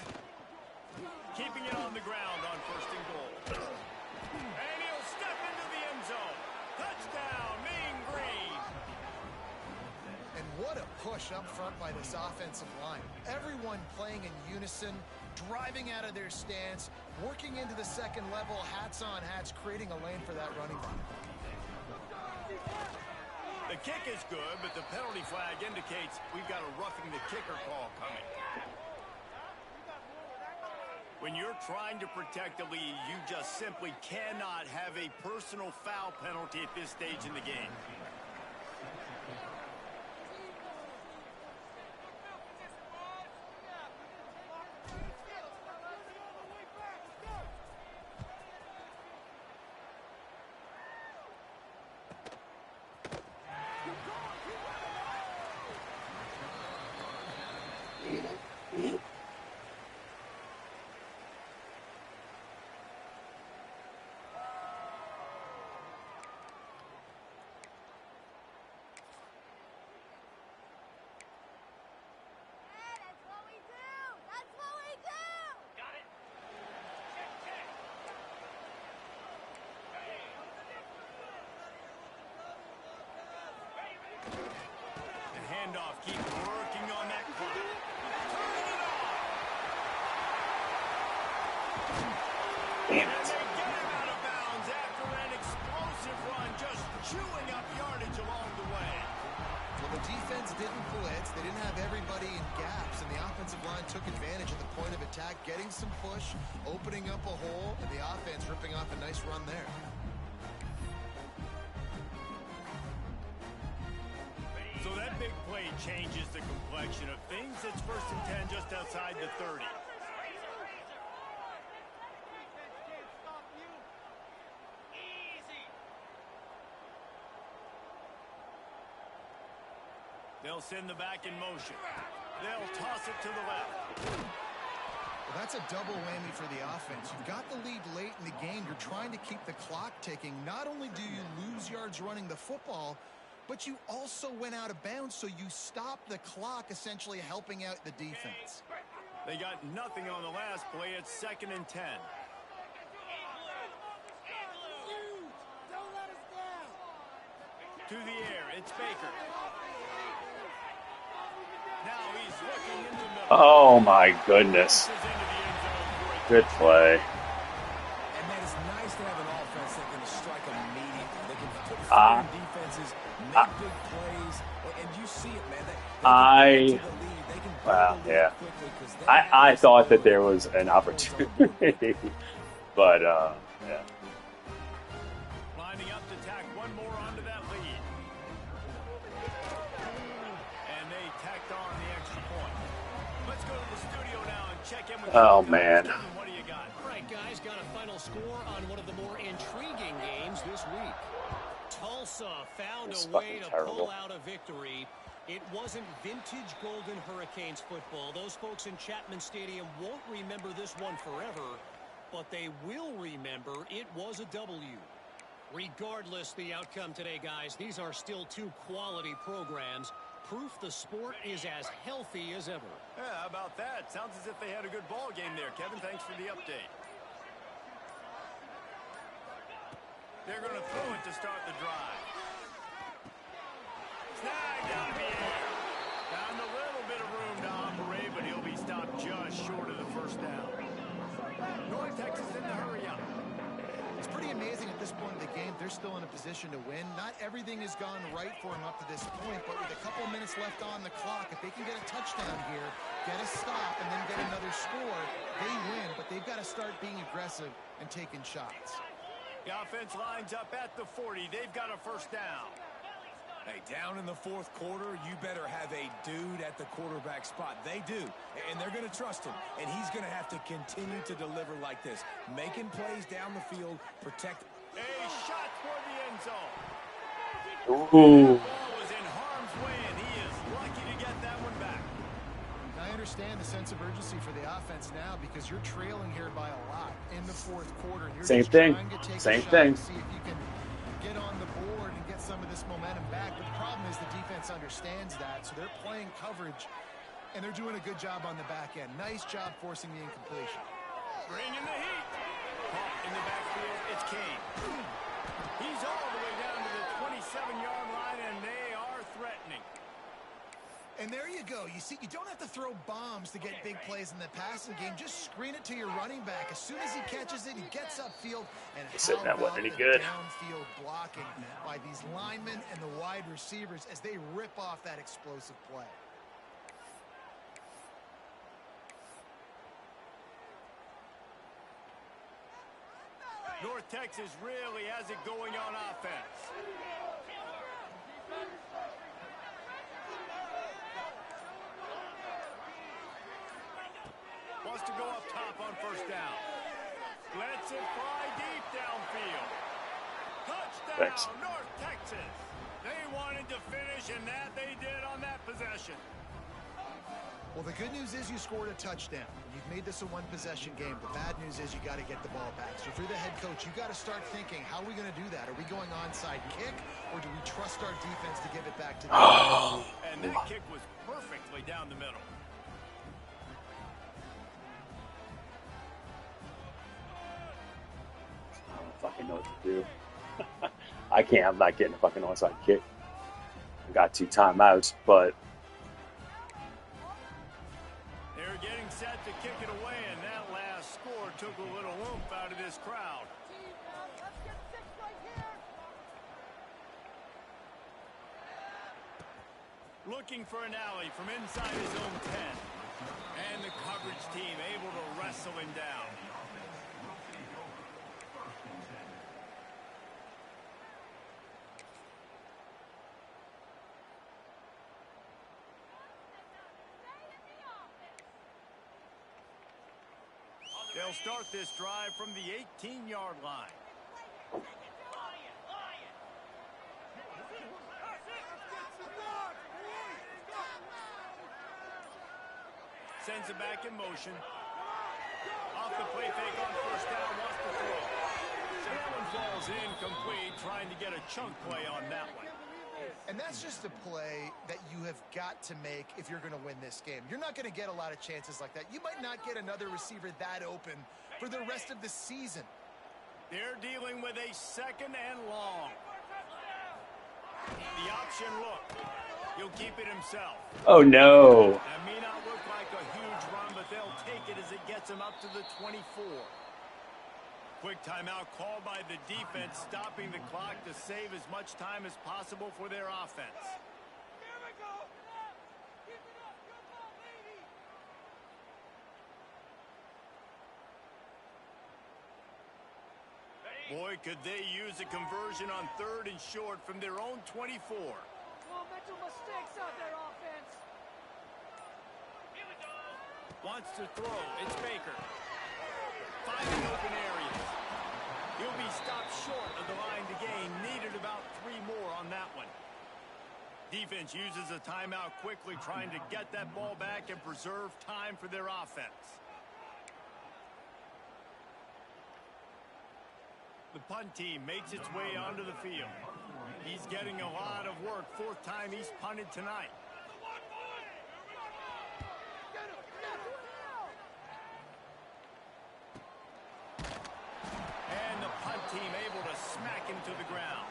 [SPEAKER 1] Keeping it on the ground on 1st and goal. And he'll step into the end zone. Touchdown, Mean Green.
[SPEAKER 4] And what a push up front by this offensive line. Everyone playing in unison, driving out of their stance, working into the second level, hats on hats, creating a lane for that running back.
[SPEAKER 1] The kick is good, but the penalty flag indicates we've got a roughing the kicker call coming. When you're trying to protect the lead, you just simply cannot have a personal foul penalty at this stage in the game. Handoff, keep working on that clock. Turning it off.
[SPEAKER 2] Damn
[SPEAKER 1] And
[SPEAKER 2] it.
[SPEAKER 1] they get him out of bounds after an explosive run, just chewing up yardage along the way.
[SPEAKER 4] Well, the defense didn't blitz. They didn't have everybody in gaps, and the offensive line took advantage at the point of attack, getting some push, opening up a hole, and the offense ripping off a nice run there.
[SPEAKER 1] So that big play changes the complexion of things. It's 1st and 10 just outside the 30. They'll send the back in motion. They'll toss it to the left.
[SPEAKER 4] Well, that's a double whammy for the offense. You've got the lead late in the game. You're trying to keep the clock ticking. Not only do you lose yards running the football, but you also went out of bounds, so you stopped the clock, essentially helping out the defense.
[SPEAKER 1] They got nothing on the last play. It's 2nd and 10.
[SPEAKER 5] Don't let us down.
[SPEAKER 1] To the air, it's Baker. Now he's looking into the middle.
[SPEAKER 2] Oh my goodness. Good play.
[SPEAKER 3] And man, it's nice to have an offense that can strike immediately. They can put fire in defenses, make big plays, and you see it, man.
[SPEAKER 2] I thought that there was an opportunity, but yeah.
[SPEAKER 1] Lining up to tack one more onto that lead. And they tacked on the extra point. Let's go to the studio now and check in with
[SPEAKER 2] Oh man.
[SPEAKER 1] What do you got?
[SPEAKER 6] All right, guys, got a final score on one of the more intriguing games this week. Tulsa found
[SPEAKER 2] It's
[SPEAKER 6] a way
[SPEAKER 2] fucking
[SPEAKER 6] to
[SPEAKER 2] terrible.
[SPEAKER 6] pull out a victory. It wasn't vintage Golden Hurricanes football. Those folks in Chapman Stadium won't remember this one forever, but they will remember it was a W. Regardless the outcome today, guys, these are still two quality programs. Proof the sport is as healthy as ever.
[SPEAKER 1] Yeah, how about that? Sounds as if they had a good ball game there, Kevin. Thanks for the update. They're going to throw it to start the drive. Snagged out of the air. Found a little bit of room to operate, but he'll be stopped just short of the 1st down. North Texas in the hurry up.
[SPEAKER 4] It's pretty amazing at this point of the game. They're still in a position to win. Not everything has gone right for them up to this point, but with a couple of minutes left on the clock, if they can get a touchdown here, get a stop, and then get another score, they win. But they've got to start being aggressive and taking shots.
[SPEAKER 1] The offense lines up at the 40. They've got a 1st down.
[SPEAKER 3] Hey, down in the 4th quarter, you better have a dude at the quarterback spot. They do, and they're going to trust him, and he's going to have to continue to deliver like this, making plays down the field, protect.
[SPEAKER 1] A shot toward the end zone.
[SPEAKER 2] Ooh.
[SPEAKER 1] The ball was in harm's way, and he is lucky to get that one back.
[SPEAKER 4] I understand the sense of urgency for the offense now because you're trailing here by a lot in the fourth quarter. And you're
[SPEAKER 2] Same
[SPEAKER 4] just
[SPEAKER 2] thing.
[SPEAKER 4] trying to take
[SPEAKER 2] Same
[SPEAKER 4] a shot
[SPEAKER 2] thing.
[SPEAKER 4] to see if you can get on the board and get some of this momentum back. But the problem is the defense understands that, so they're playing coverage, and they're doing a good job on the back end. Nice job forcing the incompletion.
[SPEAKER 1] Bringing the heat. Caught in the backfield, it's Kane. He's all the way down to the 27-yard line, and they are threatening.
[SPEAKER 4] And there you go. You see, you don't have to throw bombs to get big plays in the passing game. Just screen it to your running back. As soon as he catches it, he gets upfield. And
[SPEAKER 2] Sitting that
[SPEAKER 4] how
[SPEAKER 2] wasn't
[SPEAKER 4] about
[SPEAKER 2] any
[SPEAKER 4] the
[SPEAKER 2] good.
[SPEAKER 4] downfield blocking by these linemen and the wide receivers as they rip off that explosive play.
[SPEAKER 1] North Texas really has it going on offense. Wants to go up top on first down. Lets it fly deep downfield. Touchdown,
[SPEAKER 2] Thanks.
[SPEAKER 1] North Texas. They wanted to finish, and that they did on that possession.
[SPEAKER 4] Well, the good news is you scored a touchdown. You've made this a one-possession game. The bad news is you got to get the ball back. So if you're the head coach, you got to start thinking, how are we going to do that? Are we going onside kick, or do we trust our defense to give it back to the
[SPEAKER 1] And that kick was perfectly down the middle.
[SPEAKER 2] I don't fucking know what to do. I can't. I'm not getting a fucking onside kick. I got 2 timeouts, but
[SPEAKER 1] They're getting set to kick it away, and that last score took a little oomph out of this crowd. Looking for an alley from inside his own 10. And the coverage team able to wrestle him down. They'll start this drive from the 18-yard line. Sends it back in motion. Off the play fake on first down, wants to throw. That one falls incomplete, trying to get a chunk play on that one.
[SPEAKER 4] And that's just a play that you have got to make if you're going to win this game. You're not going to get a lot of chances like that. You might not get another receiver that open for the rest of the season.
[SPEAKER 1] They're dealing with a second and long. The option look. He'll keep it himself.
[SPEAKER 2] oh no.
[SPEAKER 1] That may not look like a huge run, but they'll take it as it gets him up to the 24. Quick timeout called by the defense, stopping the clock to save as much time as possible for their offense. Boy, could they use a conversion on 3rd and short from their own 24.
[SPEAKER 5] Mental mistakes out there, offense.
[SPEAKER 1] Wants to throw. It's Baker. Finding open areas. He'll be stopped short of the line to gain. Needed about 3 more on that one. Defense uses a timeout quickly, trying to get that ball back and preserve time for their offense. The punt team makes its way onto the field. He's getting a lot of work. 4th time he's punted tonight. And the punt team able to smack him to the ground.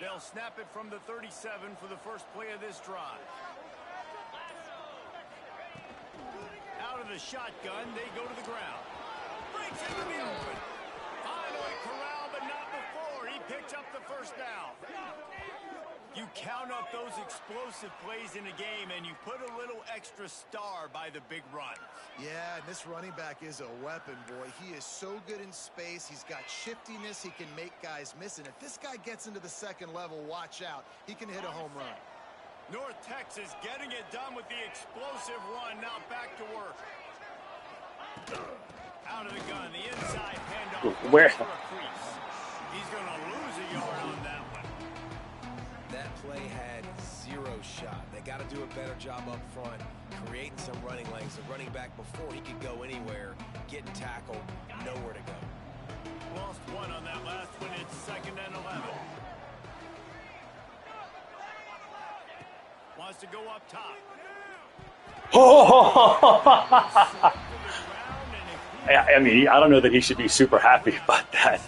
[SPEAKER 1] They'll snap it from the 37 for the first play of this drive. Out of the shotgun, they go to the ground. Breaks into the open. Finally corralled, but not before. He picks up the first down. You count up those explosive plays in a game, and you put a little extra star by the big runs.
[SPEAKER 4] Yeah, and this running back is a weapon, boy. He is so good in space. He's got shiftiness. He can make guys miss. And if this guy gets into the second level, watch out. He can hit a home run.
[SPEAKER 1] North Texas getting it done with the explosive run. Now back to work. Out of the gun, the inside handoff.
[SPEAKER 2] Where?
[SPEAKER 1] For a crease. He's going to lose a yard on that one.
[SPEAKER 3] That play had zero shot. They got to do a better job up front, creating some running lanes. The running back before he could go anywhere, getting tackled, nowhere to go.
[SPEAKER 1] Lost one on that last one. It's 2nd and 11. Wants to go up top.
[SPEAKER 2] I mean, I don't know that he should be super happy about that.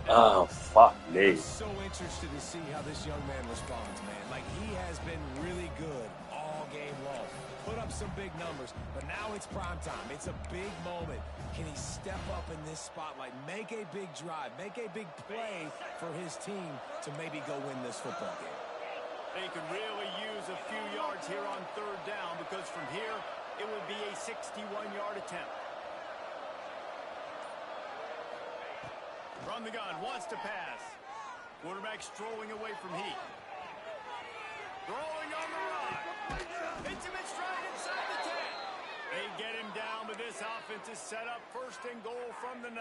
[SPEAKER 2] Oh, fuck me.
[SPEAKER 3] I'm so interested to see how this young man responds, man. Like, he has been really good all game long. Put up some big numbers, but now it's prime time. It's a big moment. Can he step up in this spotlight, make a big drive, make a big play for his team to maybe go win this football game?
[SPEAKER 1] They could really use a few yards here on 3rd down because from here, it would be a 61-yard attempt. From the gun, wants to pass. Quarterback strolling away from Heat. Throwing on the run. Hits him in stride inside the 10. They get him down, but this offense is set up 1st and goal from the 9.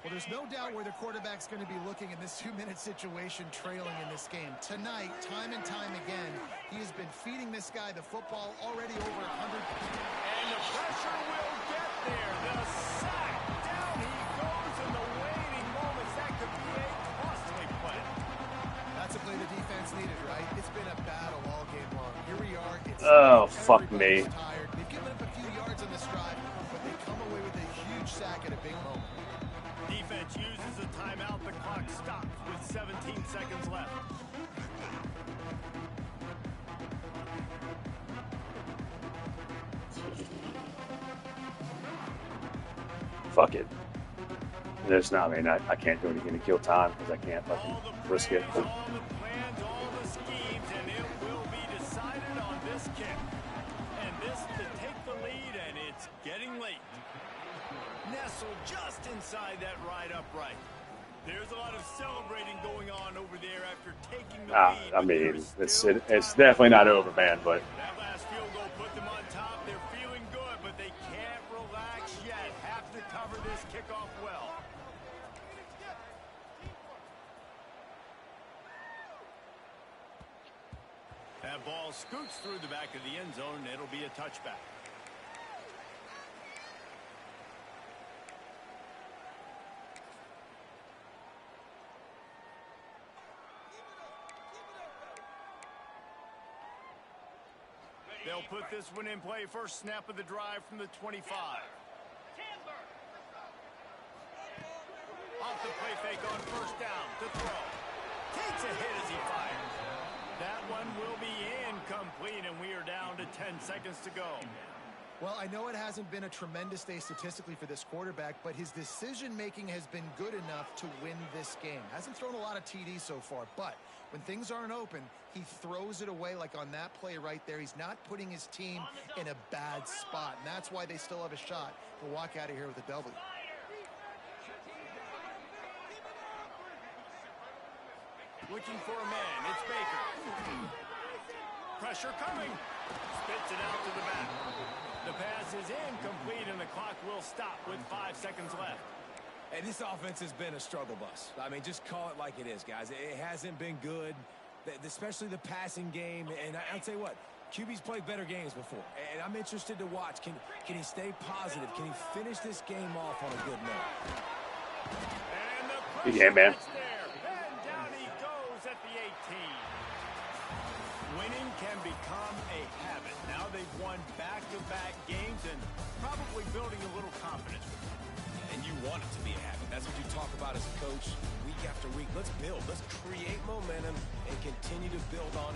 [SPEAKER 4] Well, there's no doubt where the quarterback's going to be looking in this 2-minute situation trailing in this game. Tonight, time and time again, he has been feeding this guy the football already over 100.
[SPEAKER 1] And the pressure will get there. The sack. Down he goes in the waiting moments. That could be a costly play.
[SPEAKER 4] That's a play the defense needed, right? It's been a battle all game long. Here we are.
[SPEAKER 2] Oh, fuck me.
[SPEAKER 4] Tired. They've given up a few yards on this drive, but they come away with a huge sack at a big moment.
[SPEAKER 1] Defense uses a timeout. The clock stops with 17 seconds left.
[SPEAKER 2] Fuck it. There's not, I mean, I can't do anything to kill time because I can't fucking risk it.
[SPEAKER 1] All the plans, all the schemes, and it will be decided on this kick. And this to take the lead, and it's getting late. Nestled just inside that right upright. There's a lot of celebrating going on over there after taking the lead.
[SPEAKER 2] I mean, it's definitely not over, man, but
[SPEAKER 1] That last field goal put them on top. They're feeling good, but they can't relax yet. Have to cover this kickoff well. That ball scoots through the back of the end zone. It'll be a touchback. They'll put this one in play. First snap of the drive from the 25. Off the play fake on 1st down to throw. Takes a hit as he fires. That one will be incomplete, and we are down to 10 seconds to go.
[SPEAKER 4] Well, I know it hasn't been a tremendous day statistically for this quarterback, but his decision-making has been good enough to win this game. Hasn't thrown a lot of TDs so far, but when things aren't open, he throws it away like on that play right there. He's not putting his team in a bad spot, and that's why they still have a shot to walk out of here with a W.
[SPEAKER 1] Looking for a man. It's Baker. Pressure coming. Spits it out to the back. The pass is incomplete, and the clock will stop with 5 seconds left.
[SPEAKER 3] And this offense has been a struggle bus. I mean, just call it like it is, guys. It hasn't been good, especially the passing game. And I'll tell you what, QB's played better games before. And I'm interested to watch. Can he stay positive? Can he finish this game off on a good note?
[SPEAKER 1] And the pressure
[SPEAKER 2] Yeah, man.
[SPEAKER 1] gets there. And down he goes at the 18. Winning can become a habit. Now they've won back-to-back games and probably building a little confidence.
[SPEAKER 3] And you want it to be a habit. That's what you talk about as a coach week after week. Let's build. Let's create momentum and continue to build on it.